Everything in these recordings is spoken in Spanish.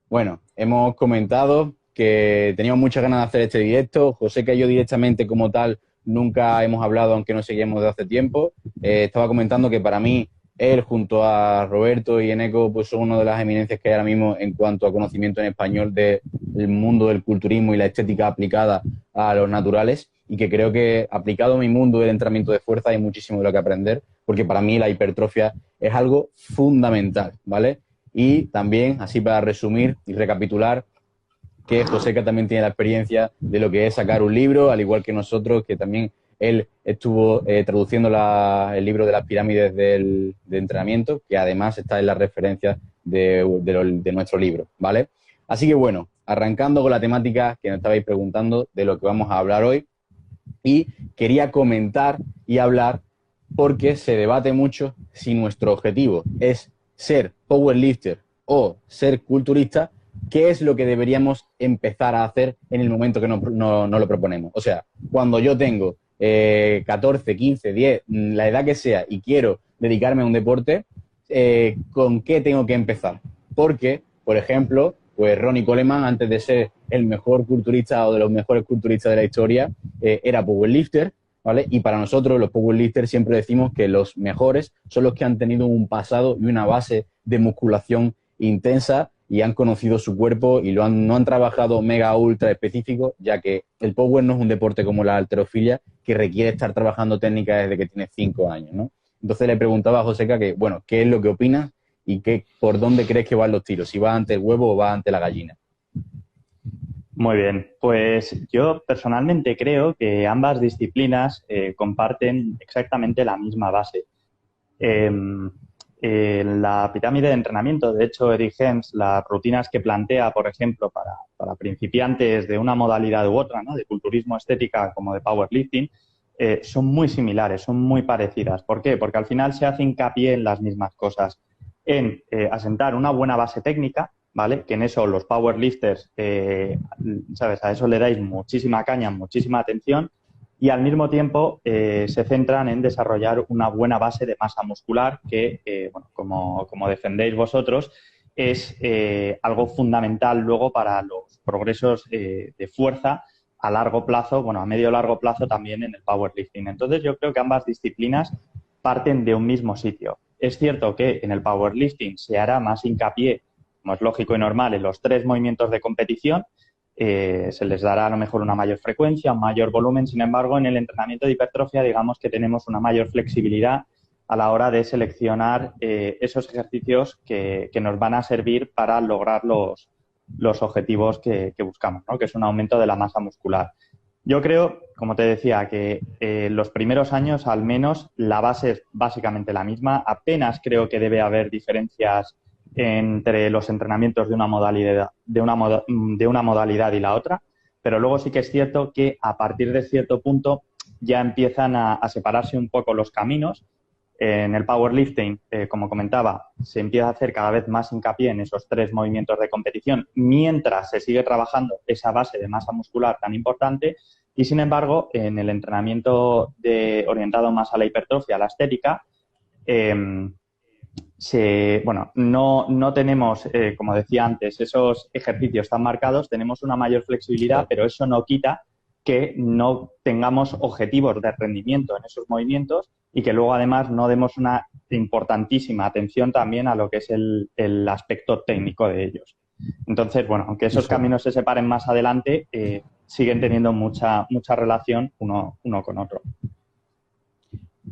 Bueno, hemos comentado que teníamos muchas ganas de hacer este directo. Joseca y yo directamente como tal nunca hemos hablado, aunque nos seguimos de hace tiempo. Estaba comentando que para mí, él junto a Roberto y Eneco, pues son una de las eminencias que hay ahora mismo en cuanto a conocimiento en español del mundo del culturismo y la estética aplicada a los naturales, y que creo que aplicado a mi mundo del entrenamiento de fuerza hay muchísimo de lo que aprender, porque para mí la hipertrofia es algo fundamental, ¿vale? Y también, así para resumir y recapitular, que Joseca también tiene la experiencia de lo que es sacar un libro, al igual que nosotros, que también él estuvo traduciendo el libro de las pirámides de entrenamiento, que además está en la referencia de nuestro libro, ¿vale? Así que bueno, arrancando con la temática que nos estabais preguntando de lo que vamos a hablar hoy, y quería comentar y hablar porque se debate mucho si nuestro objetivo es ser powerlifter o ser culturista, qué es lo que deberíamos empezar a hacer en el momento que no lo proponemos. O sea, cuando yo tengo 14, 15, 10, la edad que sea, y quiero dedicarme a un deporte, ¿con qué tengo que empezar? Porque, por ejemplo, pues Ronnie Coleman, antes de ser el mejor culturista o de los mejores culturistas de la historia, era powerlifter, ¿vale? Y para nosotros, los powerlifters, siempre decimos que los mejores son los que han tenido un pasado y una base de musculación intensa y han conocido su cuerpo y no han trabajado mega ultra específico, ya que el power no es un deporte como la halterofilia que requiere estar trabajando técnica desde que tiene 5 años, ¿no? Entonces le preguntaba a Joseca que, bueno, ¿qué es lo que opinas y por dónde crees que van los tiros? ¿Si va ante el huevo o va ante la gallina? Muy bien, pues yo personalmente creo que ambas disciplinas comparten exactamente la misma base. En la pirámide de entrenamiento, de hecho, Eric Hems, las rutinas que plantea, por ejemplo, para principiantes de una modalidad u otra, ¿no? De culturismo estética como de powerlifting, son muy similares, son muy parecidas. ¿Por qué? Porque al final se hace hincapié en las mismas cosas, en asentar una buena base técnica, ¿vale? Que en eso los powerlifters, ¿sabes? A eso le dais muchísima caña, muchísima atención, y al mismo tiempo se centran en desarrollar una buena base de masa muscular que, bueno, como defendéis vosotros, es algo fundamental luego para los progresos de fuerza a largo plazo, bueno, a medio largo plazo también en el powerlifting. Entonces yo creo que ambas disciplinas parten de un mismo sitio. Es cierto que en el powerlifting se hará más hincapié, como es lógico y normal, en los 3 movimientos de competición. Se les dará a lo mejor una mayor frecuencia, un mayor volumen. Sin embargo, en el entrenamiento de hipertrofia, digamos que tenemos una mayor flexibilidad a la hora de seleccionar esos ejercicios que nos van a servir para lograr los objetivos que buscamos, ¿no? Que es un aumento de la masa muscular. Yo creo, como te decía, que los primeros años, al menos, la base es básicamente la misma. Apenas creo que debe haber diferencias entre los entrenamientos de una modalidad, de una modalidad y la otra, pero luego sí que es cierto que a partir de cierto punto ya empiezan a separarse un poco los caminos. En el powerlifting, como comentaba, se empieza a hacer cada vez más hincapié en esos 3 movimientos de competición mientras se sigue trabajando esa base de masa muscular tan importante, y sin embargo, en el entrenamiento orientado más a la hipertrofia, a la estética, bueno, no tenemos, como decía antes, esos ejercicios tan marcados, tenemos una mayor flexibilidad, pero eso no quita que no tengamos objetivos de rendimiento en esos movimientos y que luego además no demos una importantísima atención también a lo que es el aspecto técnico de ellos. Entonces, bueno, aunque esos caminos se separen más adelante, siguen teniendo mucha relación uno con otro.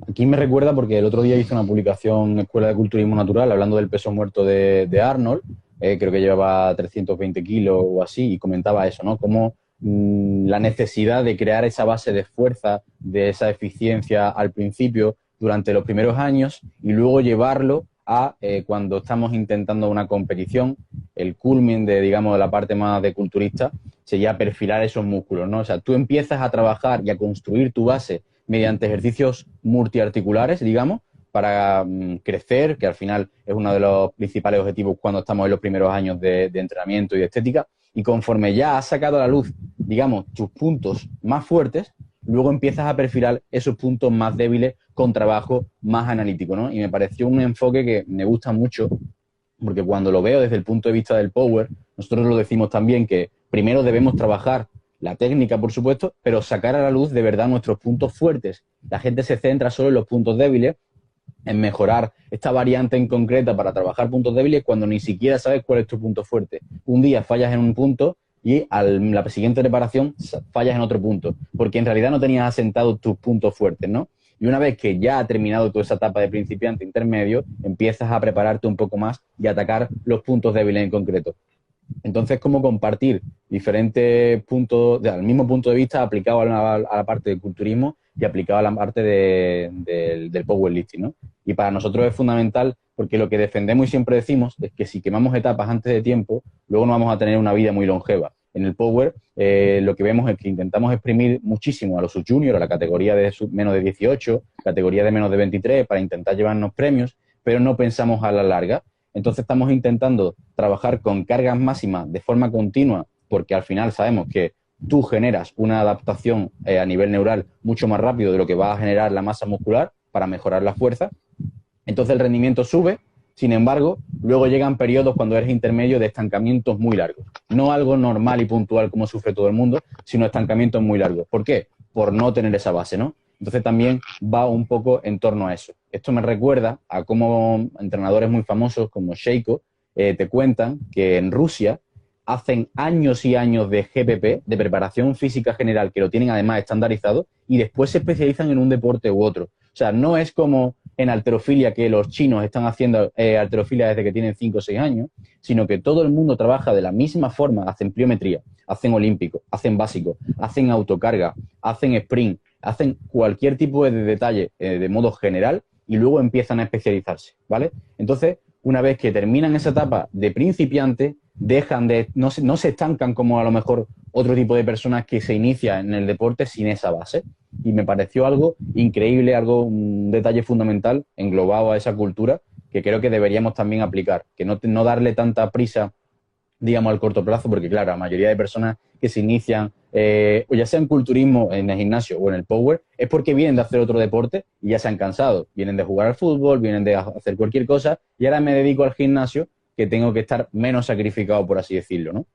Aquí me recuerda porque el otro día hice una publicación en Escuela de Culturismo Natural hablando del peso muerto de Arnold, creo que llevaba 320 kilos o así, y comentaba eso, ¿no? Como la necesidad de crear esa base de fuerza, de esa eficiencia al principio, durante los primeros años, y luego llevarlo a cuando estamos intentando una competición, el culmen de, digamos, de la parte más de culturista, sería perfilar esos músculos, ¿no? O sea, tú empiezas a trabajar y a construir tu base mediante ejercicios multiarticulares, digamos, para crecer, que al final es uno de los principales objetivos cuando estamos en los primeros años de entrenamiento y de estética, y conforme ya has sacado a la luz, digamos, tus puntos más fuertes, luego empiezas a perfilar esos puntos más débiles con trabajo más analítico, ¿no? Y me pareció un enfoque que me gusta mucho porque cuando lo veo desde el punto de vista del power, nosotros lo decimos también que primero debemos trabajar la técnica, por supuesto, pero sacar a la luz de verdad nuestros puntos fuertes. La gente se centra solo en los puntos débiles, en mejorar esta variante en concreta para trabajar puntos débiles cuando ni siquiera sabes cuál es tu punto fuerte. Un día fallas en un punto y a la siguiente reparación fallas en otro punto, porque en realidad no tenías asentados tus puntos fuertes, ¿no? Y una vez que ya ha terminado toda esa etapa de principiante intermedio, empiezas a prepararte un poco más y a atacar los puntos débiles en concreto. Entonces, ¿cómo compartir diferentes puntos, al mismo punto de vista aplicado a la parte del culturismo y aplicado a la parte del powerlifting, ¿no? Y para nosotros es fundamental porque lo que defendemos y siempre decimos es que si quemamos etapas antes de tiempo, luego no vamos a tener una vida muy longeva. En el power lo que vemos es que intentamos exprimir muchísimo a los sub-juniors, a la categoría de menos de 18, categoría de menos de 23, para intentar llevarnos premios, pero no pensamos a la larga. Entonces estamos intentando trabajar con cargas máximas de forma continua, porque al final sabemos que tú generas una adaptación a nivel neural mucho más rápido de lo que va a generar la masa muscular para mejorar la fuerza. Entonces el rendimiento sube, sin embargo, luego llegan periodos cuando eres intermedio de estancamientos muy largos. No algo normal y puntual como sufre todo el mundo, sino estancamientos muy largos. ¿Por qué? Por no tener esa base, ¿no? Entonces también va un poco en torno a eso. Esto me recuerda a cómo entrenadores muy famosos como Sheiko te cuentan que en Rusia hacen años y años de GPP, de preparación física general, que lo tienen además estandarizado, y después se especializan en un deporte u otro. O sea, no es como en halterofilia, que los chinos están haciendo halterofilia desde que tienen 5 o 6 años, sino que todo el mundo trabaja de la misma forma, hacen pliometría, hacen olímpico, hacen básico, hacen autocarga, hacen sprint, hacen cualquier tipo de detalle de modo general y luego empiezan a especializarse, ¿vale? Entonces, una vez que terminan esa etapa de principiante, no se estancan como a lo mejor otro tipo de personas que se inician en el deporte sin esa base. Y me pareció algo increíble, un detalle fundamental englobado a esa cultura que creo que deberíamos también aplicar, que no darle tanta prisa, digamos, al corto plazo, porque claro, la mayoría de personas que se inician, o ya sea en culturismo, en el gimnasio o en el power, es porque vienen de hacer otro deporte y ya se han cansado. Vienen de jugar al fútbol, vienen de hacer cualquier cosa y ahora me dedico al gimnasio, que tengo que estar menos sacrificado, por así decirlo, ¿no?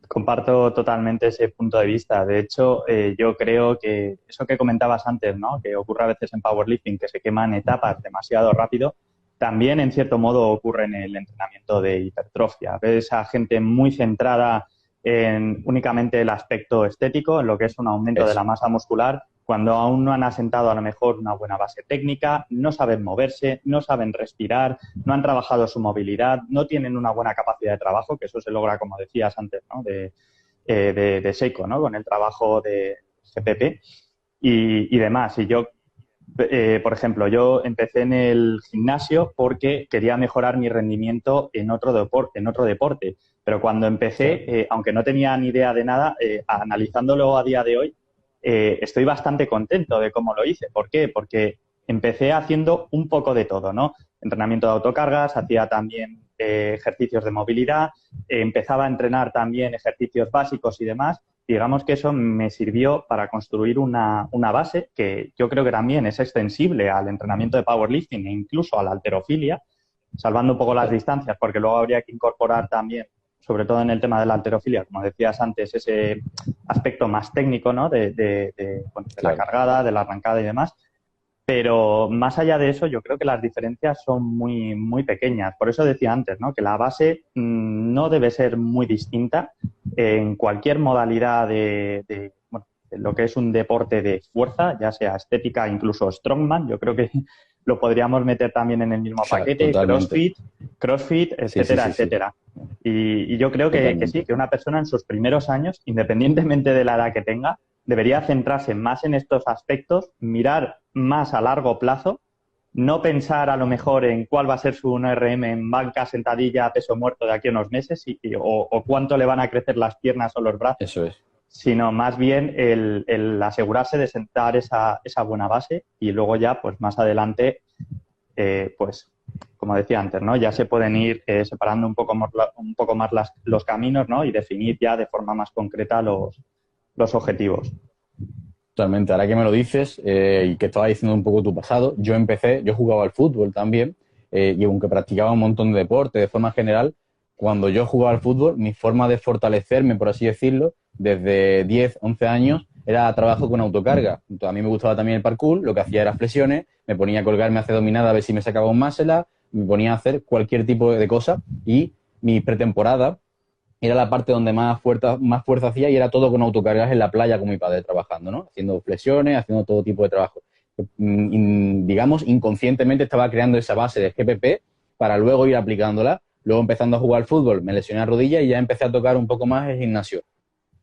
Comparto totalmente ese punto de vista. De hecho, yo creo que eso que comentabas antes, ¿no? Que ocurre a veces en powerlifting, que se queman etapas demasiado rápido, también en cierto modo ocurre en el entrenamiento de hipertrofia. Ves a gente muy centrada en únicamente el aspecto estético, en lo que es un aumento de la masa muscular, cuando aún no han asentado a lo mejor una buena base técnica, no saben moverse, no saben respirar, no han trabajado su movilidad, no tienen una buena capacidad de trabajo, que eso se logra, como decías antes, ¿no? de Seiko, ¿no? Con el trabajo de GPP y demás. Y yo, por ejemplo, yo empecé en el gimnasio porque quería mejorar mi rendimiento en otro deporte. Pero cuando empecé, aunque no tenía ni idea de nada, analizándolo a día de hoy, estoy bastante contento de cómo lo hice. ¿Por qué? Porque empecé haciendo un poco de todo, ¿no? Entrenamiento de autocargas, hacía también ejercicios de movilidad, empezaba a entrenar también ejercicios básicos y demás. Digamos que eso me sirvió para construir una base que yo creo que también es extensible al entrenamiento de powerlifting e incluso a la halterofilia, salvando un poco las distancias, porque luego habría que incorporar también, sobre todo en el tema de la halterofilia, como decías antes, ese aspecto más técnico, ¿no? de la cargada, de la arrancada y demás. Pero más allá de eso, yo creo que las diferencias son muy, muy pequeñas. Por eso decía antes, ¿no? Que la base no debe ser muy distinta en cualquier modalidad de lo que es un deporte de fuerza, ya sea estética, incluso strongman. Yo creo que lo podríamos meter también en el mismo paquete, crossfit, etcétera, etcétera. Y yo creo que sí, que una persona en sus primeros años, independientemente de la edad que tenga, debería centrarse más en estos aspectos, mirar más a largo plazo, no pensar a lo mejor en cuál va a ser su 1RM en banca, sentadilla, peso muerto de aquí a unos meses o cuánto le van a crecer las piernas o los brazos. Eso es. Sino más bien el asegurarse de sentar esa buena base y luego ya, pues más adelante, pues como decía antes, ¿no? Ya se pueden ir separando un poco más los caminos, ¿no? Y definir ya de forma más concreta los objetivos. Totalmente. Ahora que me lo dices y que estabas diciendo un poco tu pasado, yo jugaba al fútbol también y aunque practicaba un montón de deporte de forma general, cuando yo jugaba al fútbol, mi forma de fortalecerme, por así decirlo, desde 10, 11 años, era trabajo con autocarga. Entonces, a mí me gustaba también el parkour, lo que hacía era flexiones, me ponía a colgarme a hacer dominada a ver si me sacaba un muscle up, me ponía a hacer cualquier tipo de cosa y mi pretemporada era la parte donde más fuerza hacía y era todo con autocargas en la playa con mi padre trabajando, ¿no? Haciendo flexiones, haciendo todo tipo de trabajo. Digamos, inconscientemente estaba creando esa base de GPP para luego ir aplicándola. Luego empezando a jugar al fútbol, me lesioné la rodilla y ya empecé a tocar un poco más el gimnasio.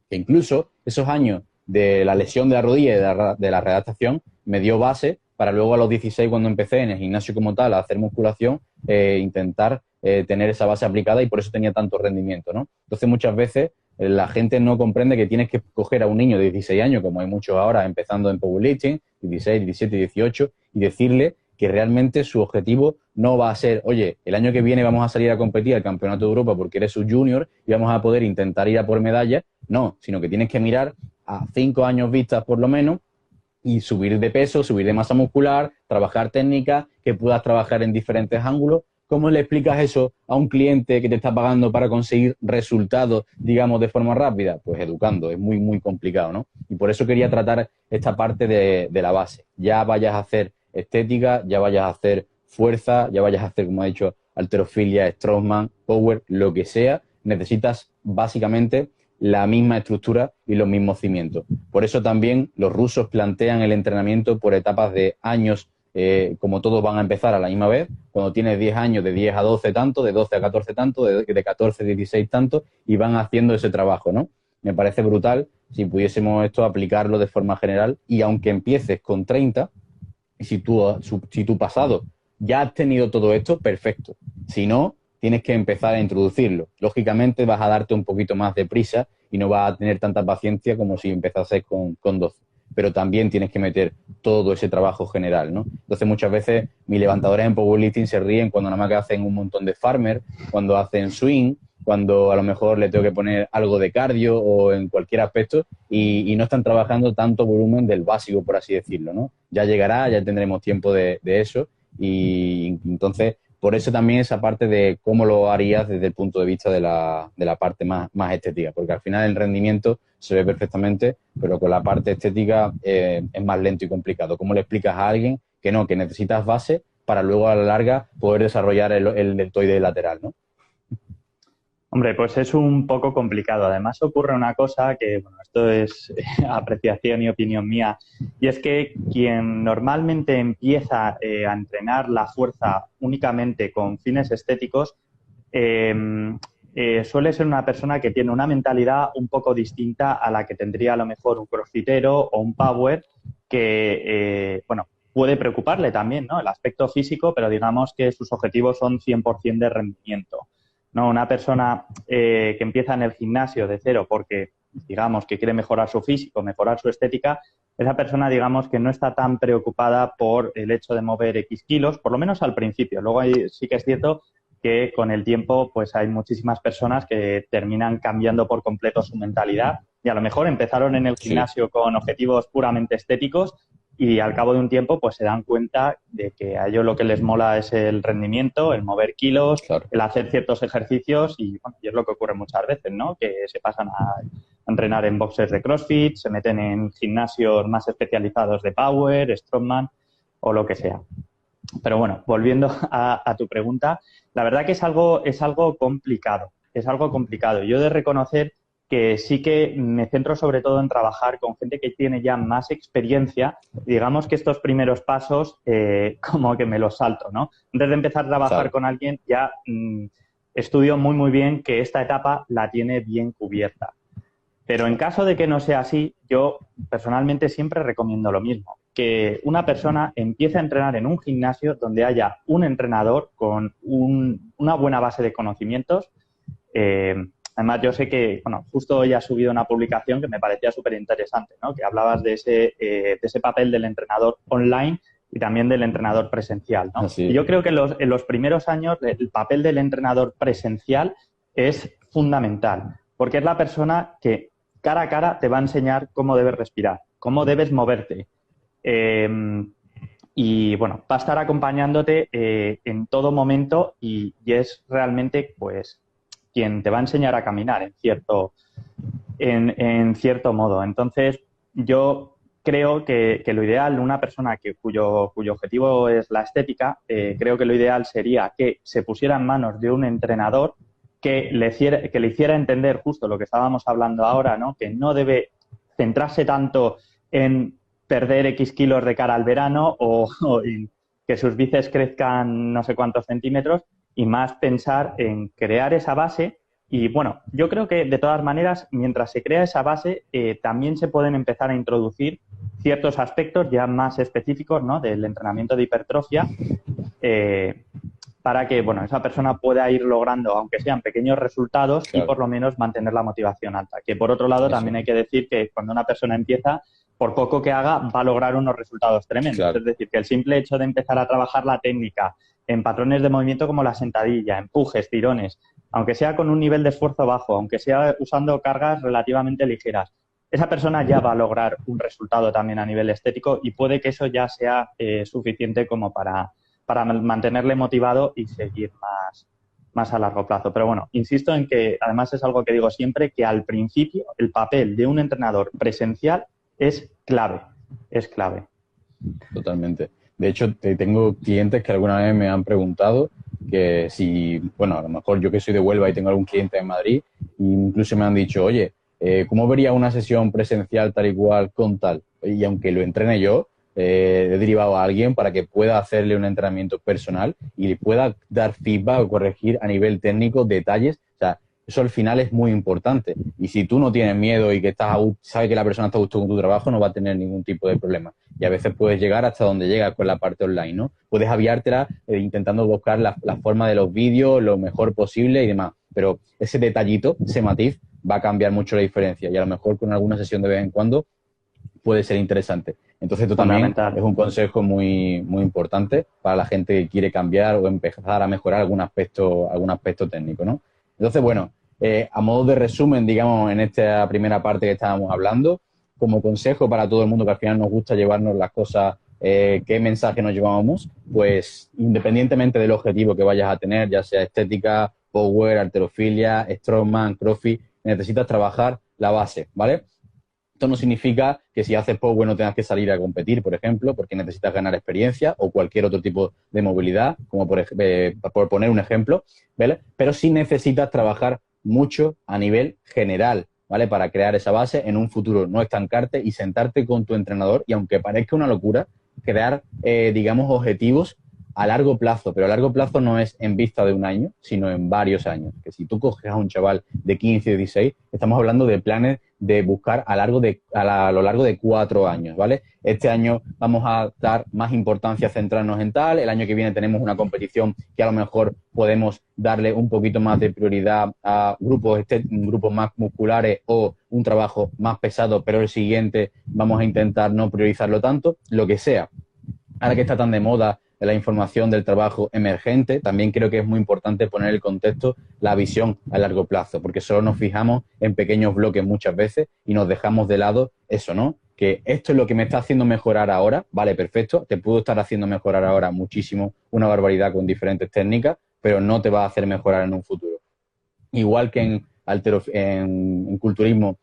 Que incluso esos años de la lesión de la rodilla y de la readaptación me dio base para luego a los 16, cuando empecé en el gimnasio como tal a hacer musculación, intentar tener esa base aplicada y por eso tenía tanto rendimiento, ¿no? Entonces muchas veces la gente no comprende que tienes que coger a un niño de 16 años, como hay muchos ahora empezando en powerlifting, 16, 17, 18, y decirle que realmente su objetivo no va a ser, oye, el año que viene vamos a salir a competir al Campeonato de Europa porque eres un junior y vamos a poder intentar ir a por medallas. No, sino que tienes que mirar a 5 años vistas por lo menos y subir de peso, subir de masa muscular, trabajar técnicas, que puedas trabajar en diferentes ángulos. ¿Cómo le explicas eso a un cliente que te está pagando para conseguir resultados, digamos, de forma rápida? Pues educando, es muy, muy complicado, ¿no? Y por eso quería tratar esta parte de la base. Ya vayas a hacer estética, ya vayas a hacer fuerza, ya vayas a hacer, como ha dicho, halterofilia, strongman, power, lo que sea, necesitas básicamente la misma estructura y los mismos cimientos. Por eso también los rusos plantean el entrenamiento por etapas de años, como todos van a empezar a la misma vez. Cuando tienes 10 años, de 10 a 12 tanto, de 12 a 14 tanto, de 14 a 16 tanto, y van haciendo ese trabajo, ¿no? Me parece brutal si pudiésemos esto aplicarlo de forma general, y aunque empieces con 30, y si tu pasado ya has tenido todo esto, perfecto. Si no, tienes que empezar a introducirlo. Lógicamente vas a darte un poquito más de prisa y no vas a tener tanta paciencia como si empezases con 12. Pero también tienes que meter todo ese trabajo general, ¿no? Entonces muchas veces mis levantadores en powerlifting se ríen cuando nada más que hacen un montón de farmer, cuando hacen swing, cuando a lo mejor le tengo que poner algo de cardio o en cualquier aspecto y no están trabajando tanto volumen del básico, por así decirlo, ¿no? Ya llegará, ya tendremos tiempo de eso y entonces por eso también esa parte de cómo lo harías desde el punto de vista de la parte más estética, porque al final el rendimiento se ve perfectamente, pero con la parte estética es más lento y complicado. ¿Cómo le explicas a alguien que no, que necesitas base para luego a la larga poder desarrollar el deltoide lateral, ¿no? Hombre, pues es un poco complicado. Además ocurre una cosa que, bueno, esto es apreciación y opinión mía, y es que quien normalmente empieza a entrenar la fuerza únicamente con fines estéticos suele ser una persona que tiene una mentalidad un poco distinta a la que tendría a lo mejor un crossfitero o un power que, bueno, puede preocuparle también, ¿no? El aspecto físico, pero digamos que sus objetivos son 100% de rendimiento. No, una persona que empieza en el gimnasio de cero porque, digamos, que quiere mejorar su físico, mejorar su estética, esa persona, digamos, que no está tan preocupada por el hecho de mover X kilos, por lo menos al principio. Luego sí que es cierto que con el tiempo pues hay muchísimas personas que terminan cambiando por completo su mentalidad y a lo mejor empezaron en el gimnasio con objetivos puramente estéticos y al cabo de un tiempo pues se dan cuenta de que a ellos lo que les mola es el rendimiento, el mover kilos, claro, el hacer ciertos ejercicios y, bueno, y es lo que ocurre muchas veces, ¿no? Que se pasan a entrenar en boxes de CrossFit, se meten en gimnasios más especializados de Power, Strongman o lo que sea. Pero bueno, volviendo a tu pregunta, la verdad que es algo complicado, es algo complicado. Yo he de reconocer que sí que me centro sobre todo en trabajar con gente que tiene ya más experiencia. Digamos que estos primeros pasos como que me los salto, ¿no? Antes de empezar a trabajar claro, con alguien ya estudio muy, muy bien que esta etapa la tiene bien cubierta. Pero en caso de que no sea así, yo personalmente siempre recomiendo lo mismo, que una persona empiece a entrenar en un gimnasio donde haya un entrenador con una buena base de conocimientos. Además, yo sé que, bueno, justo hoy has subido una publicación que me parecía súper interesante, ¿no? Que hablabas de ese papel del entrenador online y también del entrenador presencial, ¿no? así Y es. yo creo que en los primeros años el papel del entrenador presencial es fundamental, porque es la persona que cara a cara te va a enseñar cómo debes respirar, cómo debes moverte, eh, y bueno, va a estar acompañándote en todo momento y es realmente pues quien te va a enseñar a caminar en cierto modo. Entonces, yo creo que lo ideal, una persona cuyo objetivo es la estética, creo que lo ideal sería que se pusiera en manos de un entrenador que le hiciera entender justo lo que estábamos hablando ahora, ¿no? Que no debe centrarse tanto en perder X kilos de cara al verano o en que sus bíceps crezcan no sé cuántos centímetros y más pensar en crear esa base. Y bueno, yo creo que de todas maneras, mientras se crea esa base, también se pueden empezar a introducir ciertos aspectos ya más específicos, ¿no? Del entrenamiento de hipertrofia, eh, para que bueno, esa persona pueda ir logrando, aunque sean pequeños resultados, y Claro, por lo menos mantener la motivación alta. Que por otro lado, eso, también hay que decir que cuando una persona empieza, por poco que haga, va a lograr unos resultados tremendos. claro, Es decir, que el simple hecho de empezar a trabajar la técnica en patrones de movimiento como la sentadilla, empujes, tirones, aunque sea con un nivel de esfuerzo bajo, aunque sea usando cargas relativamente ligeras, esa persona ya va a lograr un resultado también a nivel estético y puede que eso ya sea suficiente como para mantenerle motivado y seguir más a largo plazo. Pero bueno, insisto en que además es algo que digo siempre, que al principio el papel de un entrenador presencial es clave, es clave. totalmente. De hecho, tengo clientes que alguna vez me han preguntado que si, bueno, a lo mejor yo que soy de Huelva y tengo algún cliente en Madrid, e incluso me han dicho, oye, ¿cómo vería una sesión presencial tal y cual con tal? Y aunque lo entrene yo, he derivado a alguien para que pueda hacerle un entrenamiento personal y le pueda dar feedback o corregir a nivel técnico detalles. O sea, eso al final es muy importante. Y si tú no tienes miedo y que sabes que la persona está a gusto con tu trabajo, no va a tener ningún tipo de problema. Y a veces puedes llegar hasta donde llegas con la parte online, ¿no? Puedes aviártela intentando buscar la forma de los vídeos lo mejor posible y demás. Pero ese detallito, ese matiz, va a cambiar mucho la diferencia. Y a lo mejor con alguna sesión de vez en cuando puede ser interesante. Entonces, esto también es Fundamental. un consejo muy, muy importante para la gente que quiere cambiar o empezar a mejorar algún aspecto técnico, ¿no? Entonces, bueno, a modo de resumen, digamos, en esta primera parte que estábamos hablando, como consejo para todo el mundo que al final nos gusta llevarnos las cosas, qué mensaje nos llevamos, pues independientemente del objetivo que vayas a tener, ya sea estética, power, halterofilia, strongman, crossfit, necesitas trabajar la base, ¿vale? Esto no significa que si haces power no tengas que salir a competir, por ejemplo, porque necesitas ganar experiencia o cualquier otro tipo de movilidad, como por poner un ejemplo, ¿vale? Pero sí necesitas trabajar mucho a nivel general, ¿vale? Para crear esa base en un futuro, no estancarte y sentarte con tu entrenador y aunque parezca una locura, crear, digamos, objetivos a largo plazo, pero a largo plazo no es en vista de un año, sino en varios años. Que si tú coges a un chaval de 15 o 16, estamos hablando de planes de buscar a lo largo de 4 años, ¿vale? Este año vamos a dar más importancia a centrarnos en tal, el año que viene tenemos una competición que a lo mejor podemos darle un poquito más de prioridad a grupos más musculares o un trabajo más pesado, pero el siguiente vamos a intentar no priorizarlo tanto, lo que sea. Ahora que está tan de moda la información del trabajo emergente, también creo que es muy importante poner el contexto, la visión a largo plazo, porque solo nos fijamos en pequeños bloques muchas veces y nos dejamos de lado eso, ¿no? Que esto es lo que me está haciendo mejorar ahora, vale, perfecto, te puedo estar haciendo mejorar ahora muchísimo, una barbaridad con diferentes técnicas, pero no te va a hacer mejorar en un futuro. Igual que en culturismo,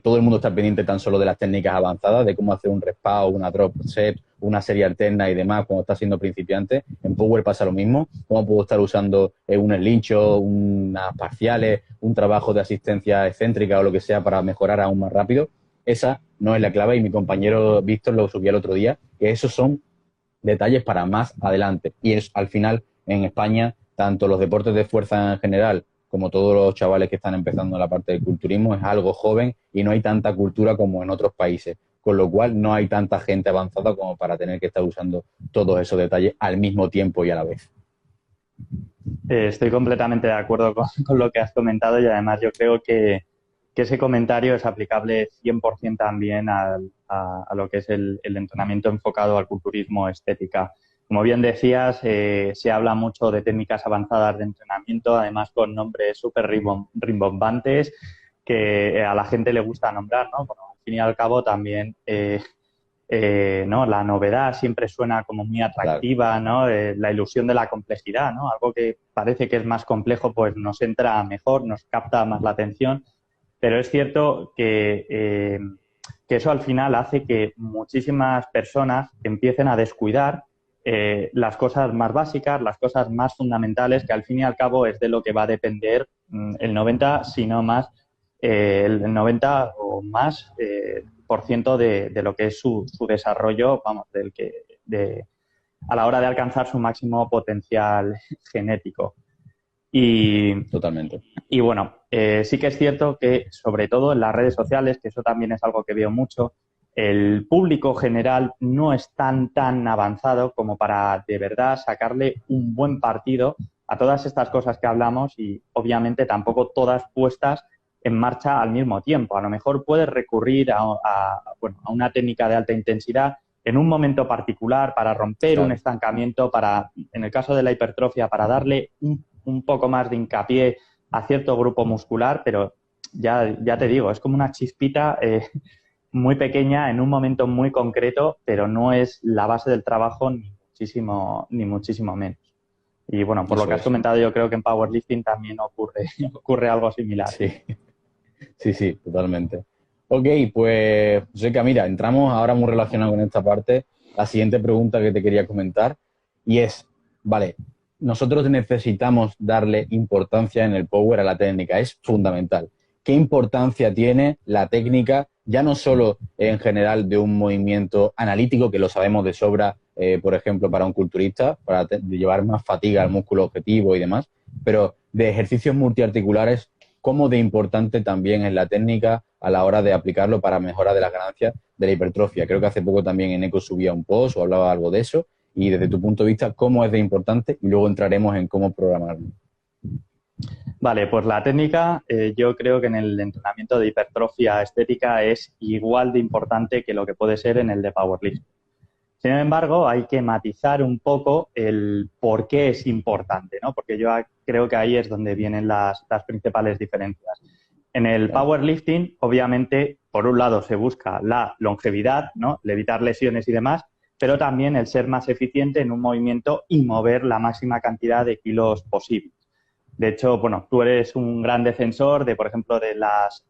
todo el mundo está pendiente tan solo de las técnicas avanzadas, de cómo hacer un respao, una drop set, una serie alterna y demás cuando estás siendo principiante. En Power pasa lo mismo. Cómo puedo estar usando un eslincho, unas parciales, un trabajo de asistencia excéntrica o lo que sea para mejorar aún más rápido. Esa no es la clave y mi compañero Víctor lo subió el otro día, que esos son detalles para más adelante. Y es al final en España, tanto los deportes de fuerza en general como todos los chavales que están empezando en la parte del culturismo, es algo joven y no hay tanta cultura como en otros países, con lo cual no hay tanta gente avanzada como para tener que estar usando todos esos detalles al mismo tiempo y a la vez. Estoy completamente de acuerdo con lo que has comentado y además yo creo que ese comentario es aplicable 100% también a lo que es el entrenamiento enfocado al culturismo estética. Como bien decías, se habla mucho de técnicas avanzadas de entrenamiento, además con nombres súper rimbombantes que a la gente le gusta nombrar, ¿no? Bueno, al fin y al cabo también ¿no? La novedad siempre suena como muy atractiva, ¿no? La ilusión de la complejidad, ¿no? Algo que parece que es más complejo, pues nos entra mejor, nos capta más la atención, pero es cierto que eso al final hace que muchísimas personas empiecen a descuidar las cosas más básicas, las cosas más fundamentales, que al fin y al cabo es de lo que va a depender el 90, si no más, el 90 o más por ciento de lo que es su desarrollo, vamos, a la hora de alcanzar su máximo potencial genético. Totalmente. Y bueno, sí que es cierto que sobre todo en las redes sociales, que eso también es algo que veo mucho, el público general no es tan avanzado como para de verdad sacarle un buen partido a todas estas cosas que hablamos y obviamente tampoco todas puestas en marcha al mismo tiempo. A lo mejor puedes recurrir a una técnica de alta intensidad en un momento particular para romper un estancamiento, en el caso de la hipertrofia, para darle un poco más de hincapié a cierto grupo muscular, pero ya te digo, es como una chispita muy pequeña en un momento muy concreto, pero no es la base del trabajo ni muchísimo menos. Y bueno, por lo que has comentado, yo creo que en powerlifting también ocurre algo similar. Sí, totalmente. Ok, pues, Joseca, mira, entramos ahora muy relacionado con esta parte. La siguiente pregunta que te quería comentar y es, vale, nosotros necesitamos darle importancia en el power a la técnica, es fundamental. ¿Qué importancia tiene la técnica, ya no solo en general de un movimiento analítico, que lo sabemos de sobra, por ejemplo, para un culturista, para llevar más fatiga al músculo objetivo y demás, pero de ejercicios multiarticulares, cómo de importante también es la técnica a la hora de aplicarlo para mejora de las ganancias de la hipertrofia? Creo que hace poco también en Eco subía un post o hablaba algo de eso. Y desde tu punto de vista, ¿cómo es de importante? Y luego entraremos en cómo programarlo. Vale, pues la técnica yo creo que en el entrenamiento de hipertrofia estética es igual de importante que lo que puede ser en el de powerlifting. Sin embargo, hay que matizar un poco el por qué es importante, ¿no? Porque yo creo que ahí es donde vienen las principales diferencias. En el powerlifting, obviamente, por un lado se busca la longevidad, ¿no? El evitar lesiones y demás, pero también el ser más eficiente en un movimiento y mover la máxima cantidad de kilos posible. De hecho, bueno, tú eres un gran defensor de, por ejemplo, de las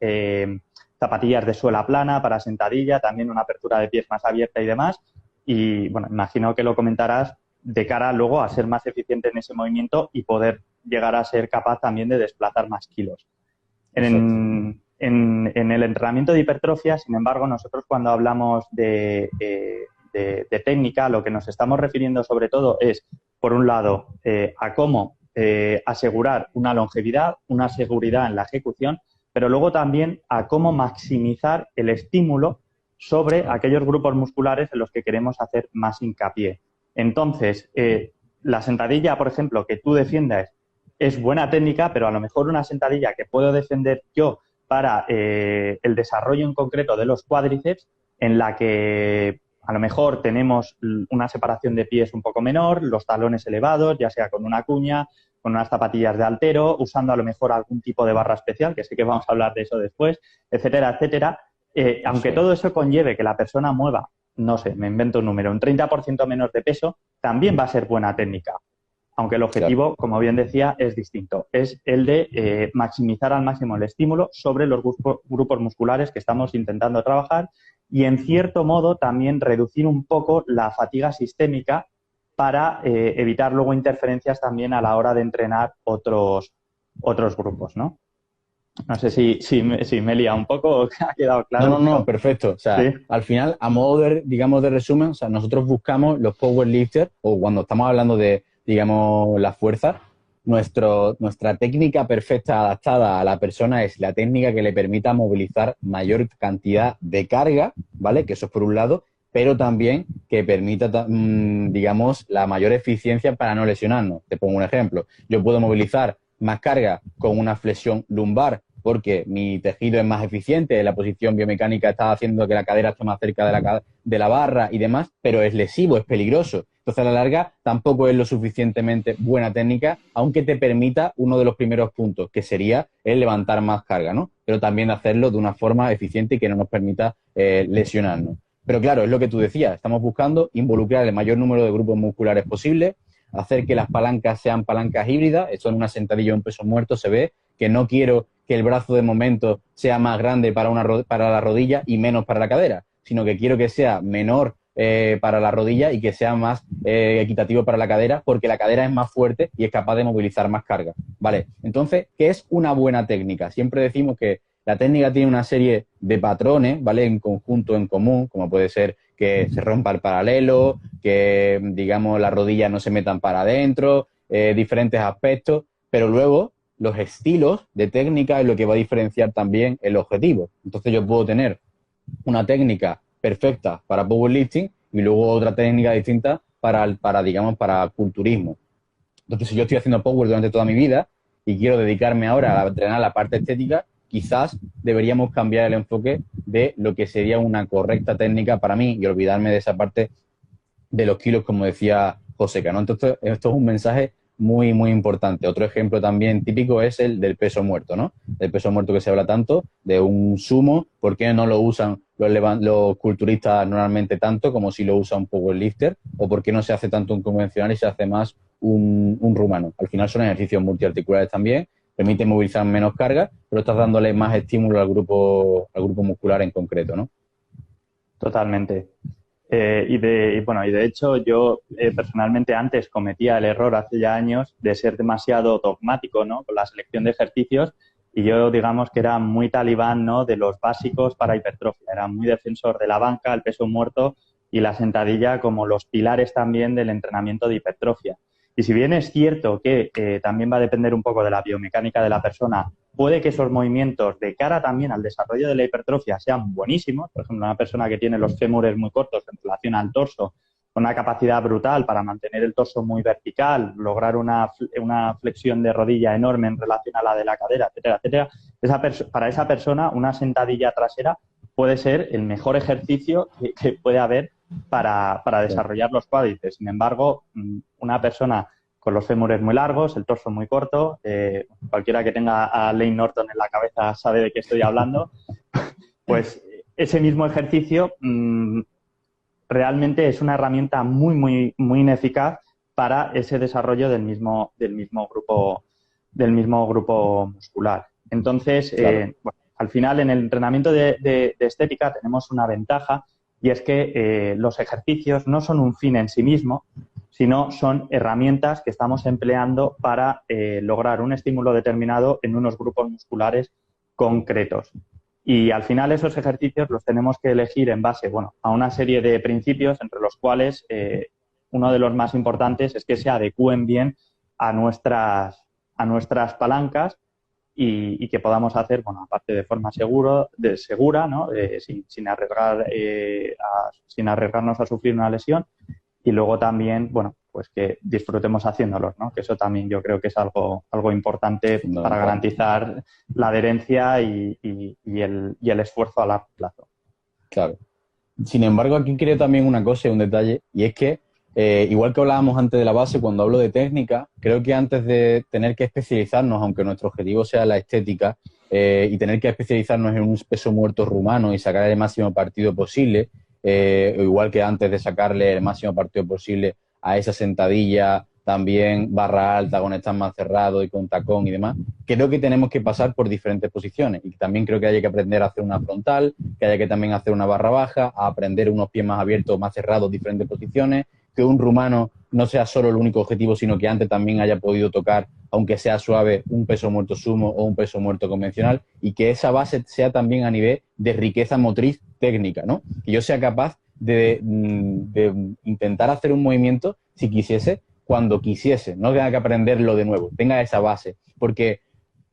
zapatillas de suela plana para sentadilla, también una apertura de pies más abierta y demás. Y, bueno, imagino que lo comentarás de cara luego a ser más eficiente en ese movimiento y poder llegar a ser capaz también de desplazar más kilos. En el entrenamiento de hipertrofia, sin embargo, nosotros cuando hablamos de técnica, lo que nos estamos refiriendo sobre todo es, por un lado, a cómo asegurar una longevidad, una seguridad en la ejecución, pero luego también a cómo maximizar el estímulo sobre aquellos grupos musculares en los que queremos hacer más hincapié. Entonces, la sentadilla, por ejemplo, que tú defiendas es buena técnica, pero a lo mejor una sentadilla que puedo defender yo para el desarrollo en concreto de los cuádriceps, en la que a lo mejor tenemos una separación de pies un poco menor, los talones elevados, ya sea con una cuña, con unas zapatillas de haltero, usando a lo mejor algún tipo de barra especial, que sé que vamos a hablar de eso después, etcétera, etcétera. Aunque todo eso conlleve que la persona mueva, no sé, me invento un número, un 30% menos de peso, también va a ser buena técnica. Aunque el objetivo, como bien decía, es distinto. Es el de maximizar al máximo el estímulo sobre los grupos musculares que estamos intentando trabajar y, en cierto modo, también reducir un poco la fatiga sistémica para evitar luego interferencias también a la hora de entrenar otros grupos, ¿no? No sé si me he liado un poco o ha quedado claro. No, perfecto. O sea, ¿sí? Al final, a modo de, digamos, de resumen, o sea, nosotros buscamos los powerlifters, o cuando estamos hablando de, digamos, la fuerza, nuestra técnica perfecta adaptada a la persona es la técnica que le permita movilizar mayor cantidad de carga, ¿vale? Que eso es por un lado, pero también que permita, digamos, la mayor eficiencia para no lesionarnos. Te pongo un ejemplo. Yo puedo movilizar más carga con una flexión lumbar porque mi tejido es más eficiente, la posición biomecánica está haciendo que la cadera esté más cerca de la barra y demás, pero es lesivo, es peligroso. Entonces, a la larga, tampoco es lo suficientemente buena técnica, aunque te permita uno de los primeros puntos, que sería el levantar más carga, ¿no? Pero también hacerlo de una forma eficiente y que no nos permita lesionarnos. Pero claro, es lo que tú decías, estamos buscando involucrar el mayor número de grupos musculares posible, hacer que las palancas sean palancas híbridas. Esto en una sentadilla o un peso muerto se ve, que no quiero que el brazo de momento sea más grande para la rodilla y menos para la cadera, sino que quiero que sea menor para la rodilla y que sea más equitativo para la cadera, porque la cadera es más fuerte y es capaz de movilizar más carga. Vale, entonces, ¿qué es una buena técnica? Siempre decimos que la técnica tiene una serie de patrones, ¿vale? En conjunto, en común, como puede ser que se rompa el paralelo, que, digamos, las rodillas no se metan para adentro, diferentes aspectos, pero luego los estilos de técnica es lo que va a diferenciar también el objetivo. Entonces yo puedo tener una técnica perfecta para powerlifting y luego otra técnica distinta digamos, para culturismo. Entonces, si yo estoy haciendo power durante toda mi vida y quiero dedicarme ahora a entrenar la parte estética, quizás deberíamos cambiar el enfoque de lo que sería una correcta técnica para mí y olvidarme de esa parte de los kilos, como decía Joseca, ¿no? Entonces, esto es un mensaje muy, muy importante. Otro ejemplo también típico es el del peso muerto, ¿no? El peso muerto que se habla tanto, de un sumo, ¿por qué no lo usan los culturistas normalmente tanto como si lo usa un powerlifter? ¿O por qué no se hace tanto un convencional y se hace más un rumano? Al final son ejercicios multiarticulares también, permiten movilizar menos carga, pero estás dándole más estímulo al grupo muscular en concreto, ¿no? Totalmente. Y de hecho yo personalmente antes cometía el error hace ya años de ser demasiado dogmático, ¿no? Con la selección de ejercicios, y yo digamos que era muy talibán, ¿no? De los básicos para hipertrofia. Era muy defensor de la banca, el peso muerto y la sentadilla como los pilares también del entrenamiento de hipertrofia. Y si bien es cierto que también va a depender un poco de la biomecánica de la persona, puede que esos movimientos de cara también al desarrollo de la hipertrofia sean buenísimos. Por ejemplo, una persona que tiene los fémures muy cortos en relación al torso, con una capacidad brutal para mantener el torso muy vertical, lograr una flexión de rodilla enorme en relación a la de la cadera, etcétera, etcétera. Para esa persona, una sentadilla trasera puede ser el mejor ejercicio que puede haber para desarrollar los cuádriceps. Sin embargo, una persona con los fémures muy largos, el torso muy corto, cualquiera que tenga a Layne Norton en la cabeza sabe de qué estoy hablando, pues ese mismo ejercicio realmente es una herramienta muy, muy, muy ineficaz para ese desarrollo del mismo grupo muscular. Entonces, Claro. bueno, al final en el entrenamiento de estética tenemos una ventaja, y es que los ejercicios no son un fin en sí mismo, sino son herramientas que estamos empleando para lograr un estímulo determinado en unos grupos musculares concretos. Y al final esos ejercicios los tenemos que elegir en base, bueno, a una serie de principios, entre los cuales uno de los más importantes es que se adecúen bien a nuestras palancas y que podamos hacer, bueno, aparte de forma segura, ¿no? Sin arriesgarnos a sufrir una lesión, y luego también, bueno, pues que disfrutemos haciéndolos, ¿no? Que eso también yo creo que es algo importante para garantizar la adherencia y el esfuerzo a largo plazo. Claro. Sin embargo, aquí creo también una cosa y un detalle, y es que, igual que hablábamos antes de la base, cuando hablo de técnica, creo que antes de tener que especializarnos, aunque nuestro objetivo sea la estética, y tener que especializarnos en un peso muerto rumano y sacar el máximo partido posible, igual que antes de sacarle el máximo partido posible a esa sentadilla, también barra alta con stand más cerrado y con tacón y demás, creo que tenemos que pasar por diferentes posiciones, y también creo que haya que aprender a hacer una frontal, que haya que también hacer una barra baja, a aprender unos pies más abiertos, más cerrados, diferentes posiciones, que un rumano no sea solo el único objetivo, sino que antes también haya podido tocar, aunque sea suave, un peso muerto sumo o un peso muerto convencional, y que esa base sea también a nivel de riqueza motriz técnica, ¿no? Que yo sea capaz de intentar hacer un movimiento si quisiese, cuando quisiese, no tenga que aprenderlo de nuevo, tenga esa base, porque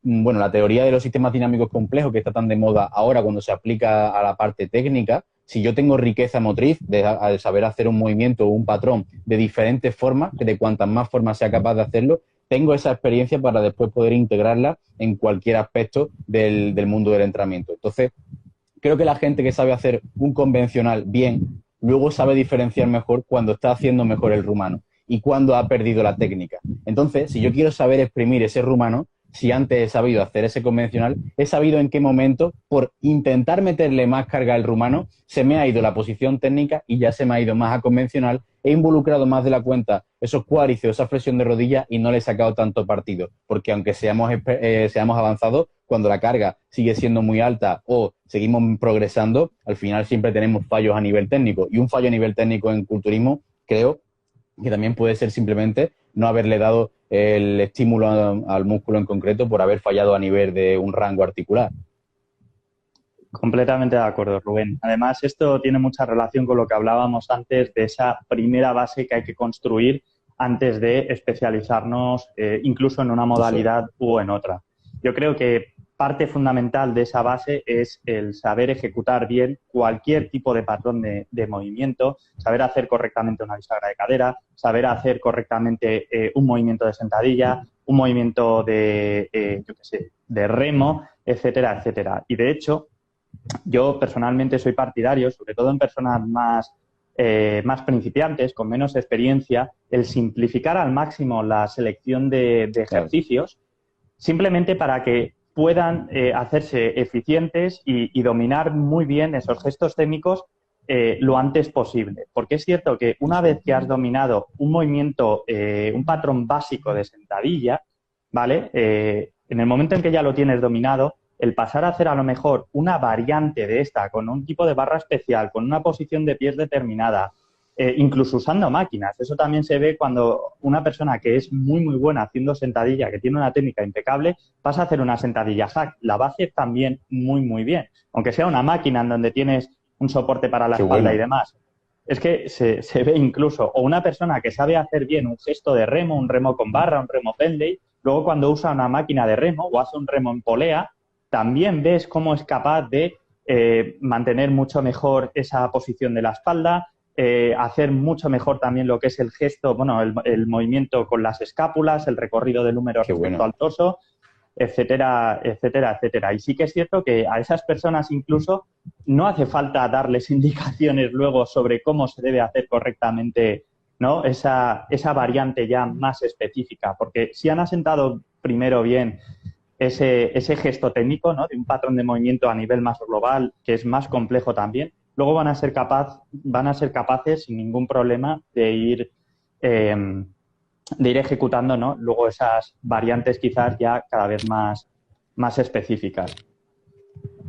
bueno, la teoría de los sistemas dinámicos complejos, que está tan de moda ahora cuando se aplica a la parte técnica, si yo tengo riqueza motriz de saber hacer un movimiento o un patrón de diferentes formas, de cuantas más formas sea capaz de hacerlo, tengo esa experiencia para después poder integrarla en cualquier aspecto del mundo del entrenamiento. Entonces, creo que la gente que sabe hacer un convencional bien, luego sabe diferenciar mejor cuando está haciendo mejor el rumano y cuando ha perdido la técnica. Entonces, si yo quiero saber exprimir ese rumano, si antes he sabido hacer ese convencional, he sabido en qué momento, por intentar meterle más carga al rumano, se me ha ido la posición técnica y ya se me ha ido más a convencional, he involucrado más de la cuenta esos cuádriceps, esa flexión de rodilla y no le he sacado tanto partido, porque aunque seamos avanzados, cuando la carga sigue siendo muy alta o seguimos progresando, al final siempre tenemos fallos a nivel técnico, y un fallo a nivel técnico en culturismo, creo que también puede ser simplemente no haberle dado el estímulo al músculo en concreto por haber fallado a nivel de un rango articular. Completamente de acuerdo, Rubén. Además, esto tiene mucha relación con lo que hablábamos antes de esa primera base que hay que construir antes de especializarnos incluso en una modalidad u en otra. Yo creo que parte fundamental de esa base es el saber ejecutar bien cualquier tipo de patrón de movimiento, saber hacer correctamente una bisagra de cadera, saber hacer correctamente un movimiento de sentadilla, un movimiento de remo, etcétera, etcétera. Y de hecho, yo personalmente soy partidario, sobre todo en personas más principiantes, con menos experiencia, el simplificar al máximo la selección de ejercicios, simplemente para que puedan hacerse eficientes y dominar muy bien esos gestos técnicos lo antes posible. Porque es cierto que una vez que has dominado un movimiento, un patrón básico de sentadilla, ¿vale? En el momento en que ya lo tienes dominado, el pasar a hacer a lo mejor una variante de esta, con un tipo de barra especial, con una posición de pies determinada, incluso usando máquinas. Eso también se ve cuando una persona que es muy, muy buena haciendo sentadilla, que tiene una técnica impecable, pasa a hacer una sentadilla hack. La va a hacer también muy, muy bien. Aunque sea una máquina en donde tienes un soporte para la espalda y demás. Es que se ve incluso. O una persona que sabe hacer bien un gesto de remo, un remo con barra, un remo pendlay, luego cuando usa una máquina de remo o hace un remo en polea, también ves cómo es capaz de mantener mucho mejor esa posición de la espalda, hacer mucho mejor también lo que es el gesto, bueno, el movimiento con las escápulas, el recorrido del húmero respecto al torso, etcétera, etcétera, etcétera. Y sí que es cierto que a esas personas incluso no hace falta darles indicaciones luego sobre cómo se debe hacer correctamente, ¿no? Esa variante ya más específica, porque si han asentado primero bien ese gesto técnico, ¿no? De un patrón de movimiento a nivel más global, que es más complejo también, luego van a ser capaces sin ningún problema de ir ejecutando, ¿no? Luego esas variantes quizás ya cada vez más específicas.